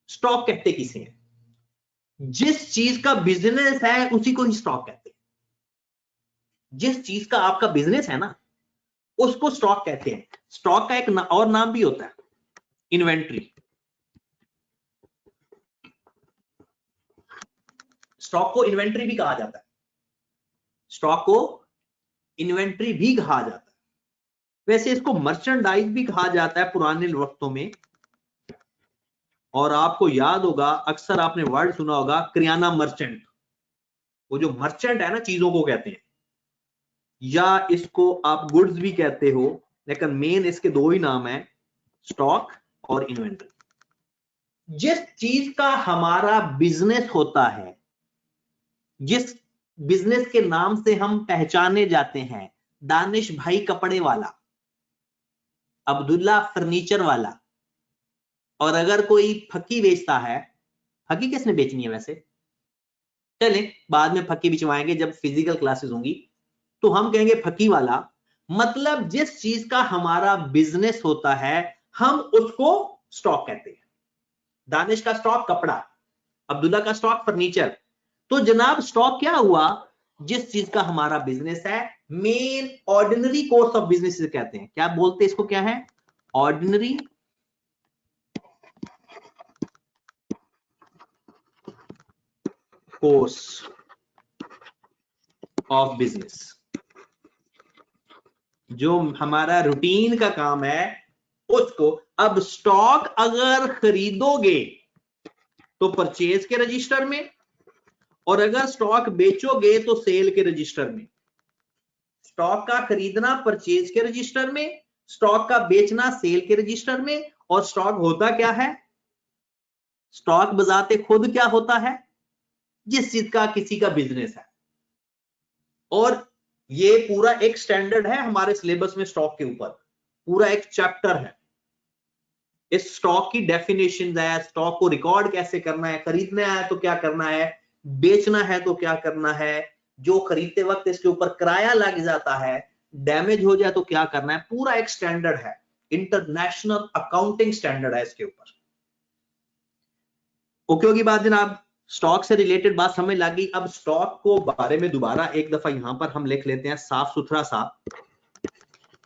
स्टॉक कहते किसे हैं? जिस चीज का बिजनेस है उसी को ही स्टॉक कहते हैं। जिस चीज का आपका बिजनेस है ना, उसको स्टॉक कहते हैं। स्टॉक का एक और नाम भी होता है, इन्वेंट्री। स्टॉक को इन्वेंट्री भी कहा जाता है, स्टॉक को इन्वेंट्री भी कहा जाता है। वैसे इसको मर्चेंडाइज भी कहा जाता है पुराने वक्तों में। और आपको याद होगा, अक्सर आपने वर्ड सुना होगा किराना मर्चेंट। वो जो मर्चेंट है ना, चीजों को कहते हैं, या इसको आप गुड्स भी कहते हो, लेकिन मेन इसके दो ही नाम है, स्टॉक और इन्वेंट्री। जिस चीज का हमारा बिजनेस होता है, जिस बिजनेस के नाम से हम पहचाने जाते हैं, दानिश भाई कपड़े वाला, अब्दुल्ला फर्नीचर वाला, और अगर कोई फकी बेचता है, फकी किसने बेचनी है वैसे? चले बाद में फकी बिचवाएंगे जब फिजिकल क्लासेस होंगी, तो हम कहेंगे फकी वाला। मतलब जिस चीज का हमारा बिजनेस होता है हम उसको स्टॉक कहते हैं। दानिश का स्टॉक कपड़ा, अब्दुल्ला का स्टॉक फर्नीचर। तो जनाब स्टॉक क्या हुआ? जिस चीज का हमारा बिजनेस है, main ordinary course of business कहते हैं। क्या बोलते हैं इसको? क्या है? Ordinary course of business. जो हमारा रूटीन का काम है उसको। अब स्टॉक अगर खरीदोगे तो परचेज के रजिस्टर में, और अगर स्टॉक बेचोगे तो सेल के रजिस्टर में। स्टॉक का खरीदना परचेज के रजिस्टर में, स्टॉक का बेचना सेल के रजिस्टर में। और स्टॉक होता क्या है? स्टॉक बजाते खुद क्या होता है? जिस चीज का किसी का बिजनेस है। और ये पूरा एक स्टैंडर्ड है हमारे सिलेबस में, स्टॉक के ऊपर पूरा एक चैप्टर है। इस स्टॉक की डेफिनेशन है, स्टॉक को रिकॉर्ड कैसे करना है, खरीदना है तो क्या करना है, बेचना है तो क्या करना है, जो खरीदते वक्त इसके ऊपर किराया लग जाता है, डैमेज हो जाए तो क्या करना है, पूरा एक स्टैंडर्ड है, इंटरनेशनल अकाउंटिंग स्टैंडर्ड है इसके ऊपर। ओके होगी बात जनाब, स्टॉक से रिलेटेड बात समझ लग गई। अब स्टॉक को बारे में दोबारा एक दफा यहां पर हम लिख लेते हैं साफ सुथरा सा।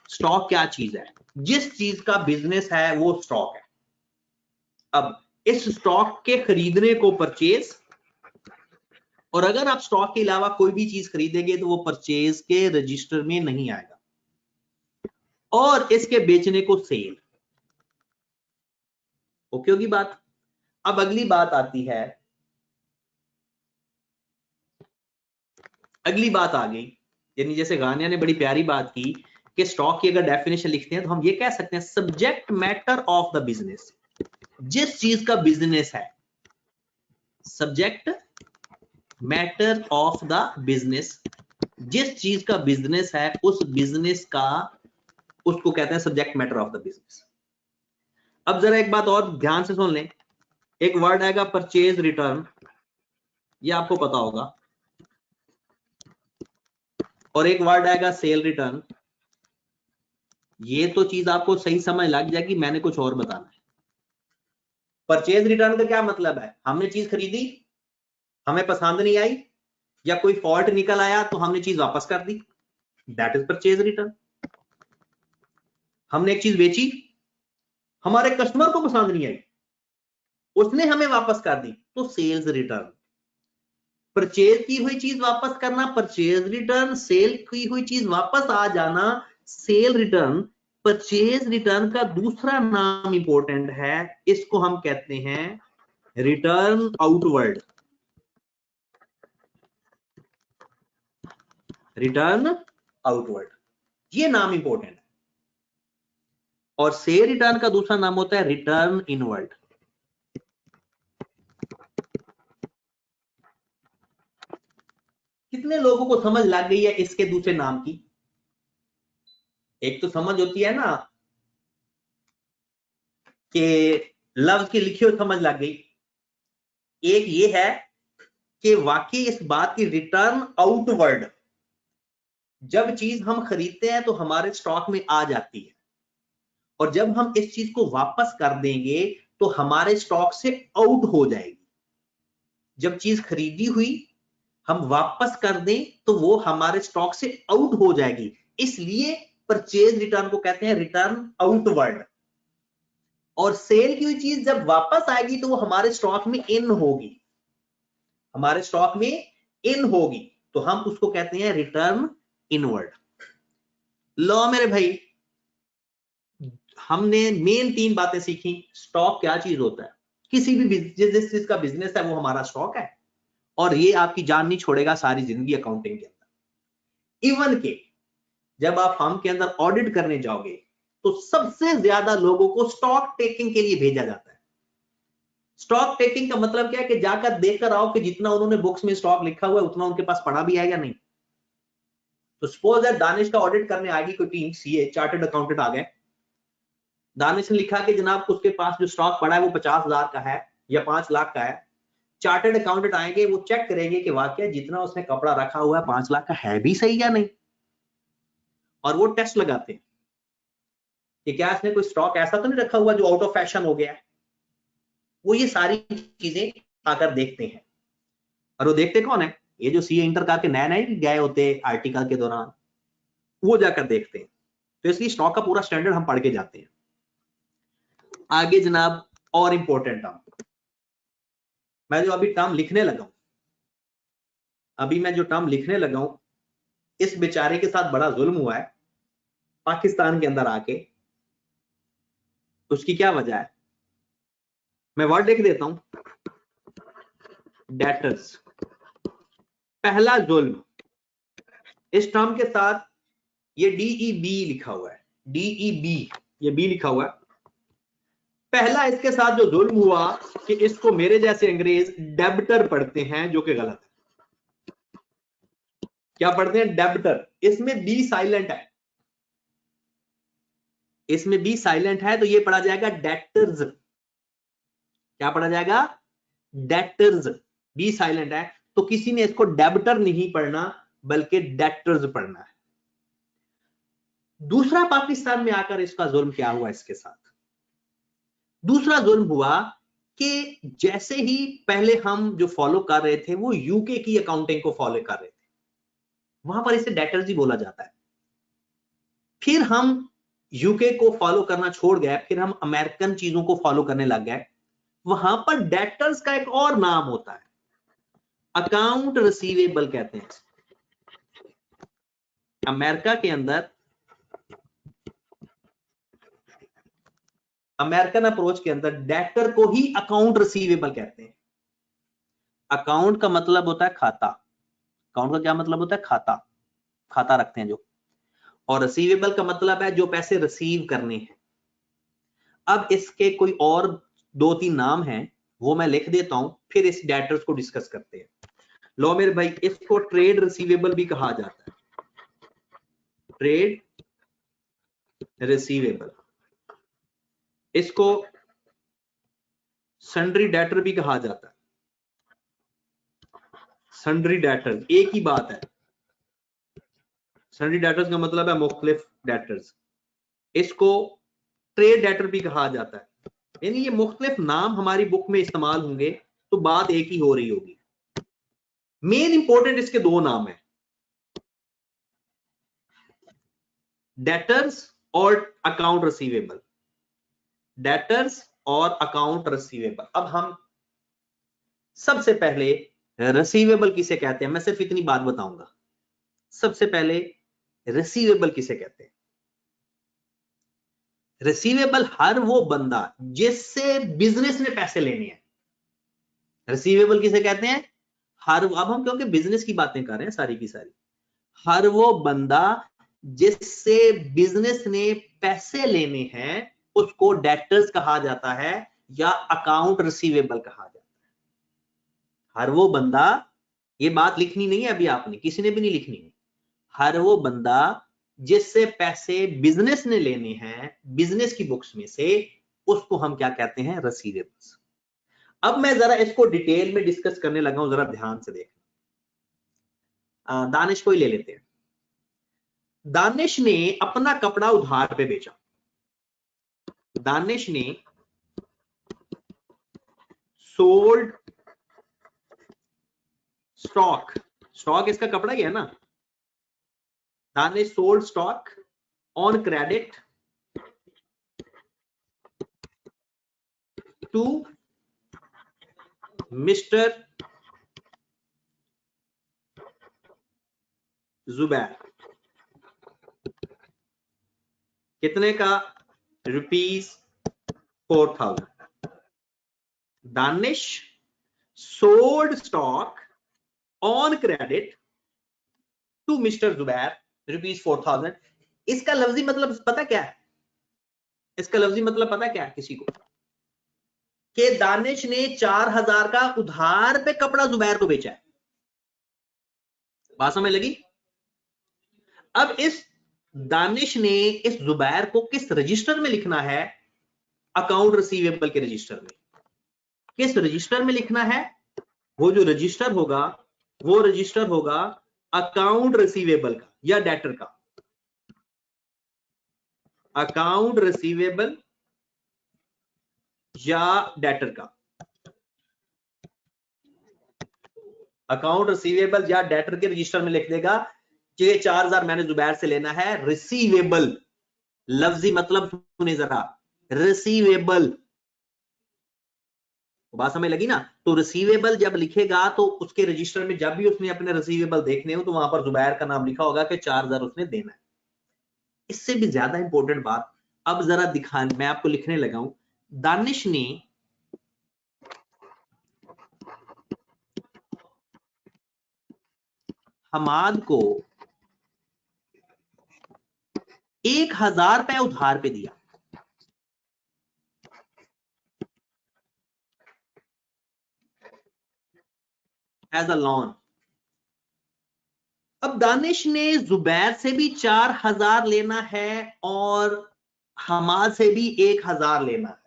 स्टॉक क्या चीज है? जिस चीज का बिजनेस है वो स्टॉक है। अब इस स्टॉक के खरीदने को परचेज, और अगर आप स्टॉक के अलावा कोई भी चीज खरीदेंगे तो वो परचेज के रजिस्टर में नहीं आएगा, और इसके बेचने को सेल। ओके होगी बात। अब अगली बात आती है, अगली बात आ गई, यानी जैसे गानिया ने बड़ी प्यारी बात की कि स्टॉक की अगर डेफिनेशन लिखते हैं तो हम ये कह सकते हैं subject matter of the business. जिस चीज का बिजनेस है, subject matter of the business, जिस चीज का बिजनेस है उस बिजनेस का, उसको कहते हैं subject matter of the business. अब जरा एक बात और ध्यान से सुन लें, एक वर्ड आएगा परचेज रिटर्न, ये आपको पता होगा, और एक वर्ड आएगा सेल रिटर्न। ये तो चीज आपको सही समझ लग जाएगी, मैंने कुछ और बताना है। परचेज रिटर्न का क्या मतलब है? हमने चीज खरीदी, हमें पसंद नहीं आई या कोई फॉल्ट निकल आया तो हमने चीज वापस कर दी, दैट इज परचेज रिटर्न। हमने एक चीज बेची, हमारे कस्टमर को पसंद नहीं आई, उसने हमें वापस कर दी, तो सेल्स रिटर्न। परचेज की हुई चीज वापस करना परचेज रिटर्न, सेल की हुई चीज वापस आ जाना सेल रिटर्न। परचेज रिटर्न का दूसरा नाम इंपॉर्टेंट है, इसको हम कहते हैं रिटर्न आउटवर्ड। रिटर्न आउटवर्ड, ये नाम इंपॉर्टेंट है। और सेल रिटर्न का दूसरा नाम होता है रिटर्न इनवर्ड। कितने लोगों को समझ लग गई है इसके दूसरे नाम की? एक तो समझ होती है ना कि लफ्ज की लिखी हुई समझ लग गई, एक ये है कि वाकई इस बात की रिटर्न आउटवर्ड, जब चीज हम खरीदते हैं तो हमारे स्टॉक में आ जाती है, और जब हम इस चीज को वापस कर देंगे तो हमारे स्टॉक से आउट हो जाएगी। जब चीज खरीदी हुई हम वापस कर दें तो वो हमारे स्टॉक से आउट हो जाएगी, इसलिए परचेज रिटर्न को कहते हैं रिटर्न आउटवर्ड। और सेल की हुई चीज जब वापस आएगी तो वो हमारे स्टॉक में इन होगी, हमारे स्टॉक में इन होगी, तो हम उसको कहते हैं रिटर्न इनवर्ड। लो मेरे भाई, हमने मेन 3 बातें सीखी। स्टॉक क्या चीज होता है, किसी भी जिस चीज का बिजनेस है वो हमारा स्टॉक है, और ये आपकी जान नहीं छोड़ेगा सारी जिंदगी अकाउंटिंग के अंदर। इवन के जब आप फर्म के अंदर ऑडिट करने जाओगे तो सबसे ज्यादा लोगों को स्टॉक टेकिंग के लिए भेजा जाता है। स्टॉक टेकिंग का मतलब क्या है कि जाकर देखकर आओ कि जितना उन्होंने बुक्स में स्टॉक लिखा हुआ है उतना उनके पास पड़ा भी है या नहीं। तो सपोज है दानिश का ऑडिट करने आएगी कोई टीम, सीए चार्टर्ड अकाउंटेंट आ गए, दानिश ने लिखा कि जनाब उसके पास जो स्टॉक पड़ा है वो 50,000 का है या 5 लाख का है। चार्टर्ड अकाउंटेंट आएंगे, वो चेक करेंगे कि वाकई जितना उसने कपड़ा रखा हुआ है 5 लाख का है भी सही या नहीं, और वो टेस्ट लगाते हैं कि क्या इसने कोई स्टॉक ऐसा तो नहीं रखा हुआ जो आउट ऑफ फैशन हो गया है। वो ये सारी चीजें आकर देखते हैं, और वो देखते कौन है? ये जो सीए इंटर करके नए नए गए होते आर्टिकल के दौरान, वो जाकर देखते हैं। तो इसलिए स्टॉक का पूरा स्टैंडर्ड हम पढ़ के जाते हैं। आगे जनाब और इंपॉर्टेंट टर्म, मैं जो अभी टर्म लिखने लगा हूं, अभी मैं जो टर्म लिखने लगा हूं, इस बेचारे के साथ बड़ा जुल्म हुआ है पाकिस्तान के अंदर आके। उसकी क्या वजह है? मैं वर्ड लिख देता हूं, डेटर्स। पहला जुल्म, इस टर्म के साथ ये DEB लिखा हुआ है, DEB, ये बी लिखा हुआ है। पहला इसके साथ जो जुल्म हुआ कि इसको मेरे जैसे अंग्रेज डेब्टर पढ़ते हैं, जो कि गलत है। क्या पढ़ते हैं? डेब्टर। इसमें बी साइलेंट है, इसमें बी साइलेंट है, तो ये पढ़ा जाएगा डेटर्स। क्या पढ़ा जाएगा? डेटर्स। बी साइलेंट है, तो किसी ने इसको डेब्टर नहीं पढ़ना, बल्कि डेटर्स पढ़ना है। दूसरा, पाकिस्तान में आकर इसका जुल्म क्या हुआ इसके साथ? दूसरा जुल्म हुआ कि जैसे ही पहले हम जो फॉलो कर रहे थे वो यूके की अकाउंटिंग को फॉलो कर रहे थे, वहां पर इसे डेटर्स ही बोला जाता है। फिर हम यूके को फॉलो करना छोड़ गए, फिर हम अमेरिकन चीजों को फॉलो करने लग गए। वहां पर डेटर्स का एक और नाम होता है, अकाउंट रिसीवेबल कहते हैं। अमेरिका के अंदर अमेरिकन अप्रोच के अंदर डेटर को ही अकाउंट रिसीवेबल कहते हैं। अकाउंट का मतलब होता है खाता। अकाउंट का क्या मतलब होता है? खाता, खाता रखते हैं जो। और रिसीवेबल का मतलब है जो पैसे रिसीव करने हैं। अब इसके कोई और 2-3 नाम हैं, वो मैं लिख देता हूं, फिर इस डेटर्स को डिस्कस करते हैं। लो मेरे भाई, इसको ट्रेड रिसीवेबल भी कहा जाता है, ट्रेड रिसीवेबल। इसको सन्ड्री डेटर भी कहा जाता है, सन्ड्री डेटर, एक ही बात है। सन्ड्री डेटर्स का मतलब है मुख्तलिफ डेटर्स। इसको ट्रेड डेटर भी कहा जाता है। यानी ये मुख्तलिफ नाम हमारी बुक में इस्तेमाल होंगे तो बात एक ही हो रही होगी। मेन इंपॉर्टेंट इसके 2 नाम है, डेटर्स और अकाउंट रिसीवेबल। डेटर्स और अकाउंट रिसीवेबल। अब हम सबसे पहले रिसीवेबल किसे कहते हैं, मैं सिर्फ इतनी बात बताऊंगा। सबसे पहले रिसीवेबल किसे कहते हैं? रिसीवेबल हर वो बंदा जिससे बिजनेस ने पैसे लेने हैं। रिसीवेबल किसे कहते हैं? हर, अब हम क्योंकि बिजनेस की बातें कर रहे हैं सारी की सारी, हर वो बंदा जिससे बिजनेस ने पैसे लेने हैं उसको डेटर्स कहा जाता है या अकाउंट रिसीवेबल कहा जाता है। हर वो बंदा, ये बात लिखनी नहीं है अभी आपने, किसी ने भी नहीं लिखनी है। हर वो बंदा जिससे पैसे बिजनेस ने लेने हैं बिजनेस की बुक्स में से, उसको हम क्या कहते हैं? रिसीवेबल्स। अब मैं जरा इसको डिटेल में डिस्कस करने लगा हूं, जरा ध्यान से देखना। दानिश को ही ले लेते हैं। दानिश ने अपना कपड़ा उधार पे बेचा। दानिश ने सोल्ड स्टॉक, स्टॉक इसका कपड़ा ही है ना। Danish sold stock on credit to mister Zubair. कितने का? ₹4,000। Danish sold stock on credit to mister Zubair ₹4,000। इसका लफ्जी मतलब पता क्या है? इसका लफ्जी मतलब पता क्या है किसी को? कि दानिश ने 4,000 का उधार पे कपड़ा जुबैर को बेचा है। बात समझ लगी? अब इस दानिश ने इस जुबैर को किस रजिस्टर में लिखना है? अकाउंट रिसीवेबल के रजिस्टर में। किस रजिस्टर में लिखना है? वो जो रजिस्टर होगा वो रजिस्टर होगा अकाउंट रिसीवेबल का या डेटर का। अकाउंट रिसीवेबल या डेटर का। अकाउंट रिसीवेबल या डेटर के रजिस्टर में लिख देगा कि 4,000 मैंने जुबैर से लेना है। रिसीवेबल लफ्जी मतलब सुने जरा, रिसीवेबल। बात समझ लगी ना? तो रिसीवेबल जब लिखेगा तो उसके रजिस्टर में जब भी उसने अपने रिसीवेबल देखने हो तो वहां पर जुबैर का नाम लिखा होगा कि 4,000 उसने देना है। इससे भी ज्यादा इंपॉर्टेंट बात अब जरा दिखाने, मैं आपको लिखने लगा हूं। दानिश ने हमाद को 1,000 रुपए उधार पे दिया। As a loan. अब दानिश ने जुबैर से भी 4,000 लेना है और हमाद से भी 1,000 लेना है।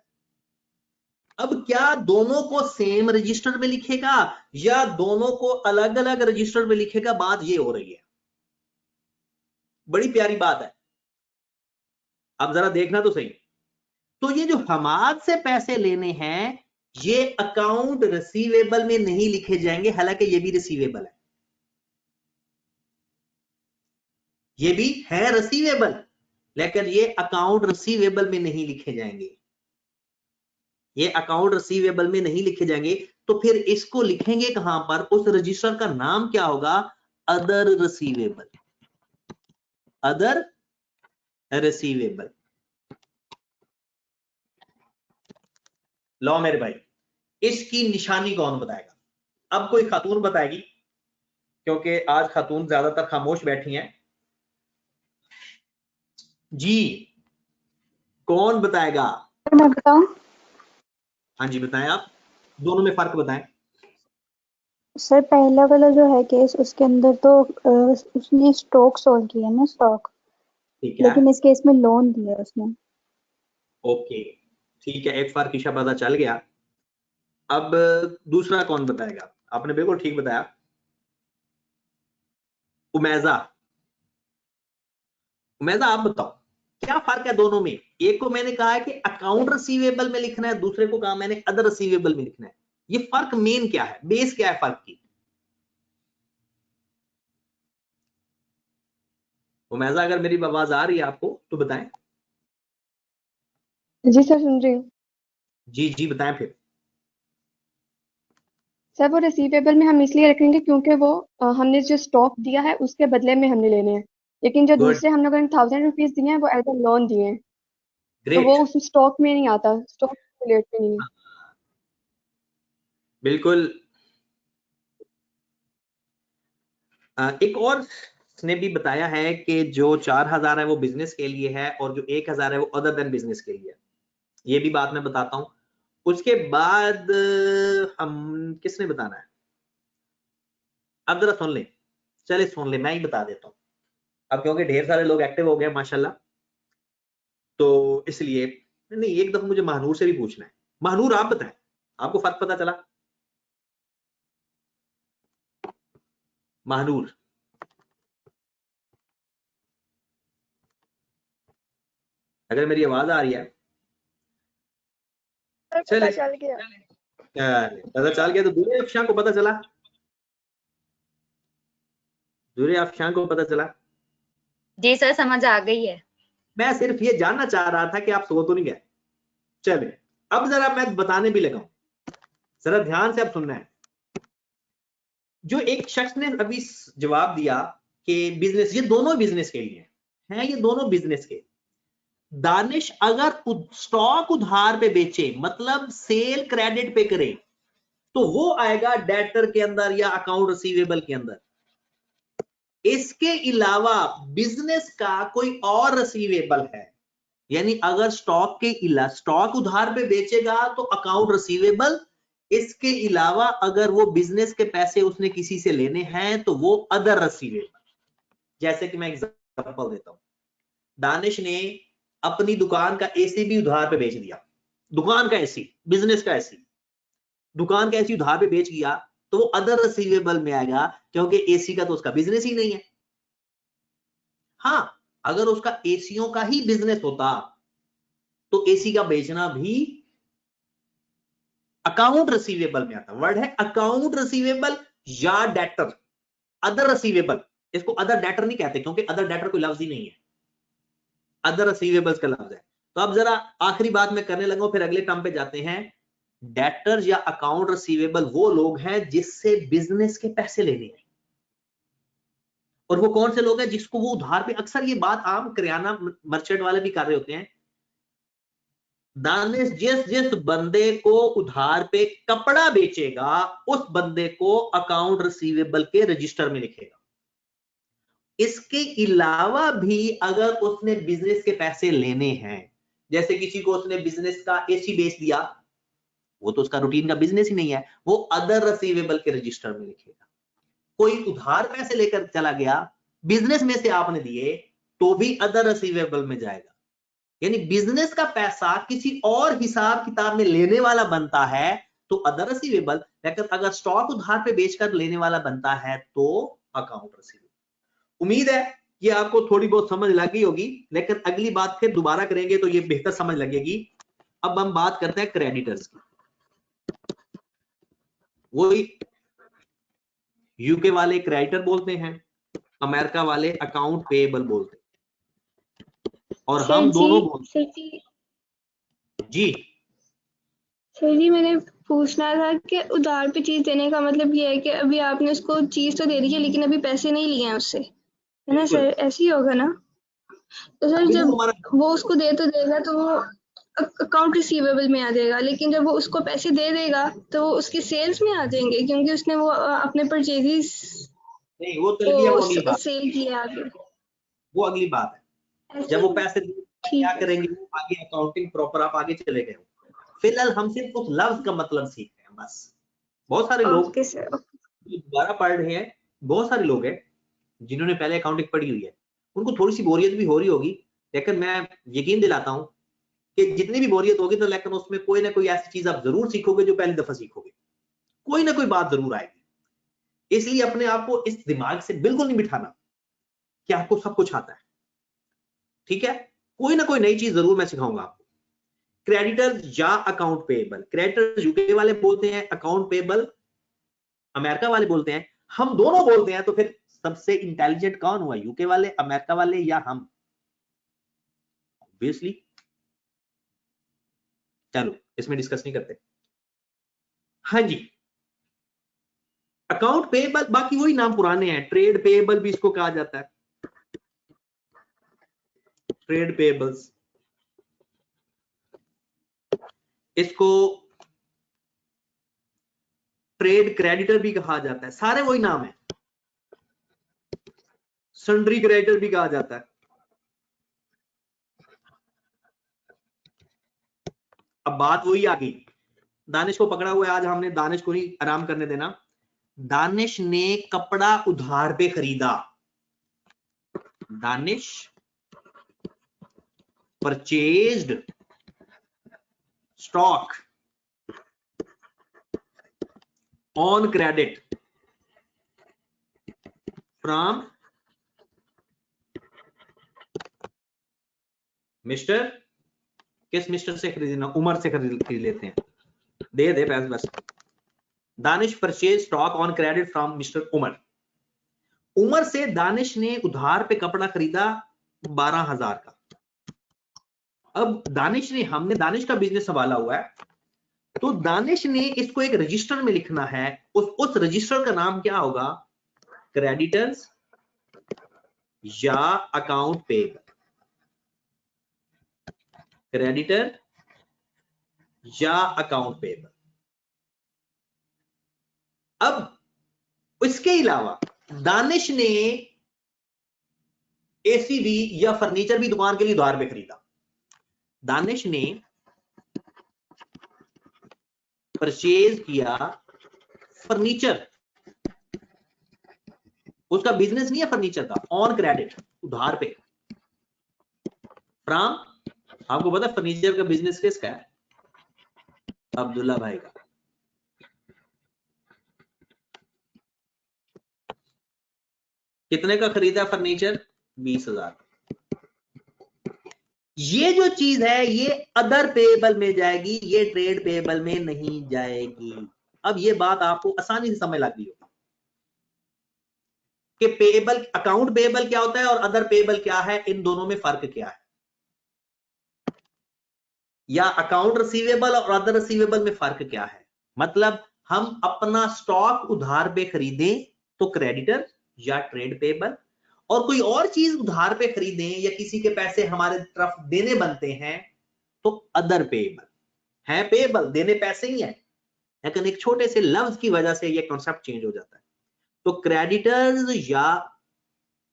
अब क्या दोनों को सेम रजिस्टर में लिखेगा या दोनों को अलग अलग रजिस्टर में लिखेगा? बात ये हो रही है। बड़ी प्यारी बात है, अब जरा देखना तो सही। तो ये जो हमाद से पैसे लेने हैं ये अकाउंट रिसीवेबल में नहीं लिखे जाएंगे, हालांकि ये भी रिसीवेबल है, ये भी है रिसीवेबल, लेकिन ये अकाउंट रिसीवेबल में नहीं लिखे जाएंगे, ये अकाउंट रिसीवेबल में नहीं लिखे जाएंगे। तो फिर इसको लिखेंगे कहां पर, उस रजिस्टर का नाम क्या होगा, अदर रिसीवेबल, अदर रिसीवेबल। लो मेरे भाई, इसकी निशानी कौन बताएगा? अब कोई खातून बताएगी, क्योंकि आज खातून ज्यादातर खामोश बैठी हैं। जी कौन बताएगा? मैं बताऊं? हाँ जी बताएं, आप दोनों में फर्क बताएं। सर पहला वाला जो है केस, उसके अंदर तो उसने स्टॉक सोल्ड किया ना, स्टॉक, ठीक है, लेकिन इस केस में लोन दिया उसने। ओके ठीक है, एक फर्क ईशा पता चल गया। अब दूसरा कौन बताएगा? आपने बिल्कुल ठीक बताया, उमैजा। उमैजा आप बताओ क्या फर्क है दोनों में? एक को मैंने कहा है कि अकाउंट रिसीवेबल में लिखना है, दूसरे को कहा मैंने अदर रिसीवेबल में लिखना है। ये फर्क मेन क्या है, बेस क्या है फर्क की? उमैजा अगर मेरी आवाज आ रही है आपको तो बताएं। जी सर सुन रही हूँ। जी जी बताएं फिर। सर वो रिसीवेबल में हम इसलिए रखेंगे क्योंकि वो हमने जो स्टॉक दिया है उसके बदले में हमने लेने हैं, लेकिन जो गुड, दूसरे हम लोगों ने 1000 रुपीज दिए हैं वो एज अ लोन दिए हैं, तो वो ग्रेट, उस स्टॉक में नहीं आता, स्टॉक रिलेट में नहीं है। बिल्कुल। एक और ने भी बताया है कि जो 4000 है वो बिजनेस के लिए है और जो 1000 है वो अदर देन बिजनेस के लिए है। ये भी बात मैं बताता हूं। उसके बाद हम किसने बताना है? अब जरा सुन ले, चले सुन ले, मैं ही बता देता हूं अब, क्योंकि ढेर सारे लोग एक्टिव हो गए माशाल्लाह, तो इसलिए नहीं, एक दफा मुझे महानूर से भी पूछना है। महानूर आप बताएं, आपको फर्क पता चला? महानूर, अगर मेरी आवाज आ रही है? चले, चल गया। पता चल गया तो दूरे अफशां को पता चला? दूरे अफशां को पता चला? जी सर समझ आ गई है। मैं सिर्फ ये जानना चाह रहा था कि आप सो तो नहीं गए। चले अब जरा मैं बताने भी लगा हूं, जरा ध्यान से अब सुनना है। जो एक शख्स ने अभी जवाब दिया कि बिजनेस, ये दोनों बिजनेस के लिए हैं, ये दोनों बिजनेस के। दानिश अगर स्टॉक उधार पे बेचे, मतलब सेल क्रेडिट पे करे, तो वो आएगा डेटर के अंदर या अकाउंट रिसीवेबल के अंदर। इसके अलावा बिजनेस का कोई और रिसीवेबल है, यानी अगर स्टॉक उधार पे बेचेगा तो अकाउंट रिसीवेबल, इसके अलावा अगर वो बिजनेस के पैसे उसने किसी से लेने हैं तो वो अदर रिसीवेबल। जैसे कि मैं एग्जांपल देता हूं, दानिश ने अपनी दुकान का एसी भी उधार पे बेच दिया, दुकान का एसी, बिजनेस का एसी, दुकान का एसी उधार पे बेच दिया, तो वो अदर रिसीवेबल में आएगा, क्योंकि एसी का तो उसका बिजनेस ही नहीं है। हाँ, अगर उसका एसीओ का ही बिजनेस होता तो एसी का बेचना भी अकाउंट रिसीवेबल में आता। वर्ड है अकाउंट रिसीवेबल या डेटर, अदर रिसीवेबल। इसको अदर डेटर नहीं कहते क्योंकि अदर डेटर कोई लफ्ज ही नहीं है, अदर रिसीवेबल्स का लफ्ज है। तो अब जरा आखिरी बात मैं करने लगा हूं, फिर अगले टर्म पे जाते हैं। डेटर या अकाउंट रिसीवेबल वो लोग हैं जिससे बिजनेस के पैसे लेने हैं, और वो कौन से लोग हैं जिसको वो उधार पे, अक्सर ये बात आम किराना मर्चेंट वाले भी कर रहे होते हैं। दानिश जिस जिस बंदे को उधार पे कपड़ा बेचेगा उस बंदे को अकाउंट रिसीवेबल के रजिस्टर में लिखेगा। इसके अलावा भी अगर उसने बिजनेस के पैसे लेने हैं, जैसे किसी को उसने बिजनेस का एसी बेच दिया, वो तो उसका रूटीन का बिजनेस ही नहीं है, वो अदर रिसीवेबल के रजिस्टर में लिखेगा। कोई उधार पैसे लेकर चला गया, बिजनेस में से आपने दिए, तो भी अदर रिसीवेबल में जाएगा। यानी बिजनेस का पैसा किसी और हिसाब किताब में लेने वाला बनता है तो अदर रिसीवेबल, लेकिन अगर स्टॉक उधार पे बेचकर लेने वाला बनता है तो अकाउंट रिसीवेबल। उम्मीद है ये आपको थोड़ी बहुत समझ लगी होगी, लेकिन अगली बात फिर दोबारा करेंगे तो ये बेहतर समझ लगेगी। अब हम बात करते हैं क्रेडिटर्स की। वही यूके वाले क्रेडिटर बोलते हैं, अमेरिका वाले अकाउंट पेएबल बोलते हैं, और हम दोनों बोलते हैं। जी सर जी, मैंने पूछना था कि उधार पे चीज देने का मतलब ये है कि अभी आपने उसको चीज तो दे दी है लेकिन अभी पैसे नहीं लिए हैं उससे, है ना सर? ऐसे ही होगा ना? तो सर जब वो उसको दे तो देगा तो वो अकाउंट रिसीवेबल में आ जाएगा, लेकिन जब वो उसको पैसे दे देगा तो वो उसकी सेल्स में आ जाएंगे क्योंकि उसने वो अपने परचेजेस नहीं, वो चल गया, वो अगली बात, सेल किया आगे, वो अगली बात है। जब वो पैसे क्या करेंगे, आगे अकाउंटिंग प्रॉपर आप आगे चले गए। फिलहाल हम सिर्फ उस लफ्ज का मतलब सीख रहे हैं बस। बहुत सारे लोग दोबारा पढ़ रहे हैं, बहुत सारे लोग हैं जिन्होंने पहले अकाउंटिंग पढ़ी हुई है, उनको थोड़ी सी बोरियत भी हो रही होगी, लेकिन मैं यकीन दिलाता हूं कि जितनी भी बोरियत होगी तो लेकिन उसमें कोई ना कोई ऐसी चीज आप जरूर सीखोगे जो पहली दफा सीखोगे, कोई ना कोई बात जरूर आएगी। इसलिए अपने आप को इस दिमाग से बिल्कुल नहीं बिठाना कि आपको सब कुछ आता है, ठीक है? कोई ना कोई नई चीज जरूर मैं सिखाऊंगा आपको। क्रेडिटर या अकाउंट पेएबल, क्रेडिटर यूके वाले बोलते हैं, अकाउंट पेएबल अमेरिका वाले बोलते हैं, हम दोनों बोलते हैं, तो फिर सबसे इंटेलिजेंट कौन हुआ, यूके वाले, अमेरिका वाले या हम? ऑब्वियसली। चलो इसमें डिस्कस नहीं करते। हाँ जी, अकाउंट पेएबल, बाकी वही नाम पुराने हैं, ट्रेड पेएबल भी इसको कहा जाता है, ट्रेड पेएबल्स, इसको ट्रेड क्रेडिटर भी कहा जाता है, सारे वही नाम है, सन्ड्री क्रेडिटर भी कहा जाता है। अब बात वही आ गई, दानिश को पकड़ा हुआ है आज हमने, दानिश को नहीं आराम करने देना। दानिश ने कपड़ा उधार पे खरीदा, Danish purchased stock on credit from mister, किस मिस्टर से खरीदना, उमर से खरीद लेते हैं, दे दे पैसे बस। Danish purchase stock on credit from mister Umar, Umar से दानिश ने उधार पे कपड़ा खरीदा 12,000 का। अब दानिश ने, हमने दानिश का बिजनेस संभाला हुआ है, तो दानिश ने इसको एक रजिस्टर में लिखना है, उस रजिस्टर का नाम क्या होगा, क्रेडिटर्स या अकाउंट पेएबल, क्रेडिटर या अकाउंट पेएबल। अब इसके अलावा दानिश ने एसीबी या फर्नीचर भी दुकान के लिए उधार पे खरीदा, दानिश ने परचेज किया फर्नीचर, उसका बिजनेस नहीं है फर्नीचर का, ऑन क्रेडिट, उधार पे फ्रॉम, आपको पता फर्नीचर का बिजनेस किसका है, अब्दुल्ला भाई का। कितने का खरीदा फर्नीचर, 20,000। ये जो चीज है ये अदर पेएबल में जाएगी, ये ट्रेड पेएबल में नहीं जाएगी। अब ये बात आपको आसानी से समझ लग गई होगी कि पेएबल, अकाउंट पेएबल क्या होता है और अदर पेएबल क्या है, इन दोनों में फर्क क्या है, या अकाउंट रिसीवेबल और अदर रिसीवेबल में फर्क क्या है। मतलब हम अपना स्टॉक उधार पे खरीदें तो क्रेडिटर या ट्रेड पेएबल, और कोई और चीज उधार पे खरीदें या किसी के पैसे हमारे तरफ देने बनते हैं तो अदर पेएबल है, पेएबल देने पैसे ही है, लेकिन एक छोटे से लफ्ज की वजह से ये कॉन्सेप्ट चेंज हो जाता है। तो क्रेडिटर्स या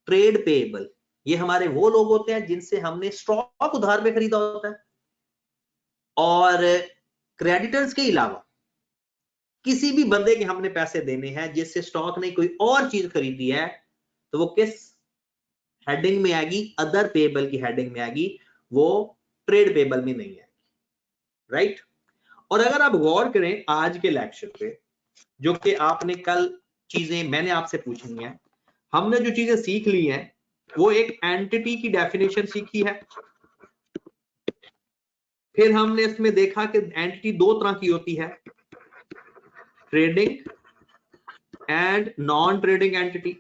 ट्रेड पेएबल ये हमारे वो लोग होते हैं जिनसे हमने स्टॉक उधार पे खरीदा होता है, और क्रेडिटर्स के अलावा किसी भी बंदे के हमने पैसे देने हैं जिससे स्टॉक ने कोई और चीज खरीदी है, तो वो किस हेडिंग में आएगी, अदर पेएबल की हेडिंग में आएगी, वो ट्रेड पेएबल में नहीं आएगी, राइट। और अगर आप गौर करें आज के लेक्चर पे, जो कि आपने कल चीजें मैंने आपसे पूछनी है, हमने जो चीजें सीख ली हैं वो एक एंटिटी की डेफिनेशन सीखी है। फिर हमने इसमें देखा कि एंटिटी दो तरह की होती है, trading and non trading entity.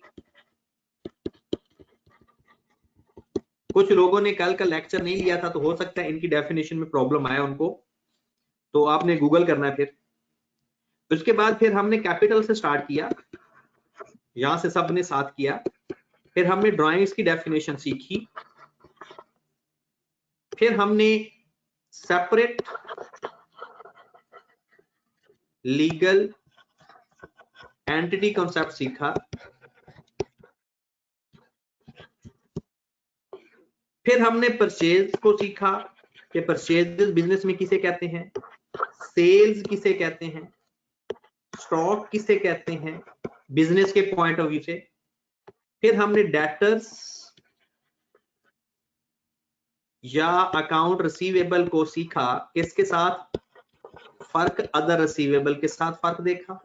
कुछ लोगों ने कल का लेक्चर नहीं लिया था, तो हो सकता है इनकी डेफिनेशन में प्रॉब्लम आया उनको, तो आपने गूगल करना है। फिर उसके बाद फिर हमने कैपिटल से स्टार्ट किया, यहां से सबने साथ किया। फिर हमने ड्राइंग्स की डेफिनेशन सीखी। फिर हमने सेपरेट लीगल एंटिटी कॉन्सेप्ट सीखा। फिर हमने परचेज को सीखा कि परचेज बिजनेस में किसे कहते हैं, सेल्स किसे कहते हैं, स्टॉक किसे कहते हैं बिजनेस के पॉइंट ऑफ व्यू से। फिर हमने डेटर्स या अकाउंट रिसीवेबल को सीखा, किसके साथ फर्क, अदर रिसीवेबल के साथ फर्क देखा।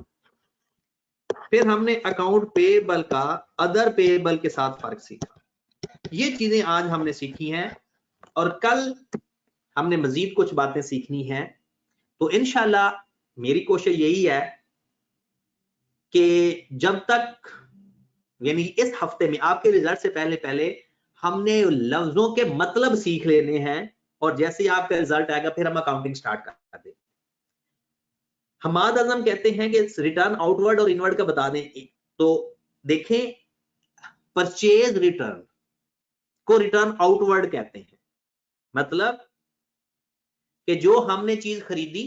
फिर हमने अकाउंट पेएबल का अदर पेएबल के साथ फर्क सीखा। ये चीजें आज हमने सीखी हैं और कल हमने मजीद कुछ बातें सीखनी हैं। तो इंशाल्लाह मेरी कोशिश यही है कि जब तक, यानी इस हफ्ते में आपके रिजल्ट से पहले पहले हमने लफ्जों के मतलब सीख लेने हैं, और जैसे ही आपका रिजल्ट आएगा फिर हम अकाउंटिंग स्टार्ट कर दें। हमाद आजम कहते हैं कि रिटर्न आउटवर्ड और इनवर्ड का बता दें। तो देखें, परचेज रिटर्न को रिटर्न आउटवर्ड कहते हैं, मतलब कि जो हमने चीज खरीदी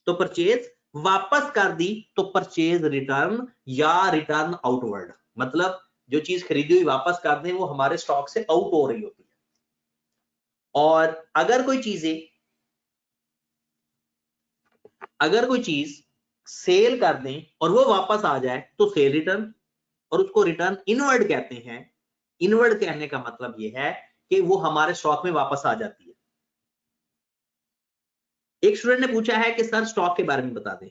तो परचेज, वापस कर दी तो परचेज रिटर्न या रिटर्न आउटवर्ड, मतलब जो चीज खरीदी हुई वापस कर दें वो हमारे स्टॉक से आउट हो रही होती है। और अगर कोई चीज सेल कर दें और वो वापस आ जाए तो सेल रिटर्न, और उसको रिटर्न इनवर्ड कहते हैं। इनवर्ड कहने का मतलब ये है कि वो हमारे स्टॉक में वापस आ जाती है। एक स्टूडेंट ने पूछा है कि सर स्टॉक के बारे में बता दें।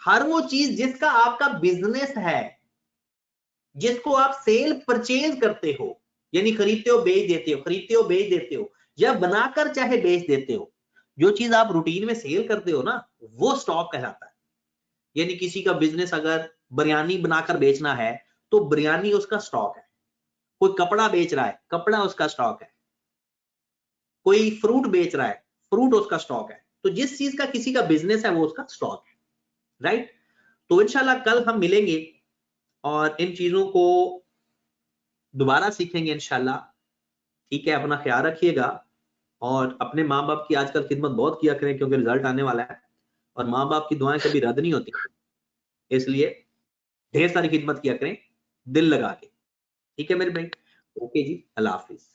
हर वो चीज जिसका आपका बिजनेस है, जिसको आप सेल परचेज करते हो, यानी खरीदते हो बेच देते हो, खरीदते हो बेच देते हो, या बनाकर चाहे बेच देते हो, जो चीज आप रूटीन में सेल करते हो ना, वो स्टॉक कहलाता है। यानी किसी का बिजनेस अगर बिरयानी बनाकर बेचना है तो बिरयानी उसका स्टॉक है। कोई कपड़ा बेच रहा है, कपड़ा उसका स्टॉक है। कोई फ्रूट बेच रहा है, फ्रूट उसका स्टॉक है। तो जिस चीज का किसी का बिजनेस है वो उसका स्टॉक है, राइट। तो इंशाल्लाह कल हम मिलेंगे और इन चीजों को दोबारा सीखेंगे इंशाल्लाह। ठीक है, अपना ख्याल रखिएगा और अपने माँ बाप की आजकल खिदमत बहुत किया करें, क्योंकि रिजल्ट आने वाला है और माँ बाप की दुआएं कभी रद्द नहीं होती, इसलिए ढेर सारी खिदमत किया करें दिल लगा के। ठीक है मेरे भाई, ओके जी, अल्लाह हाफिज।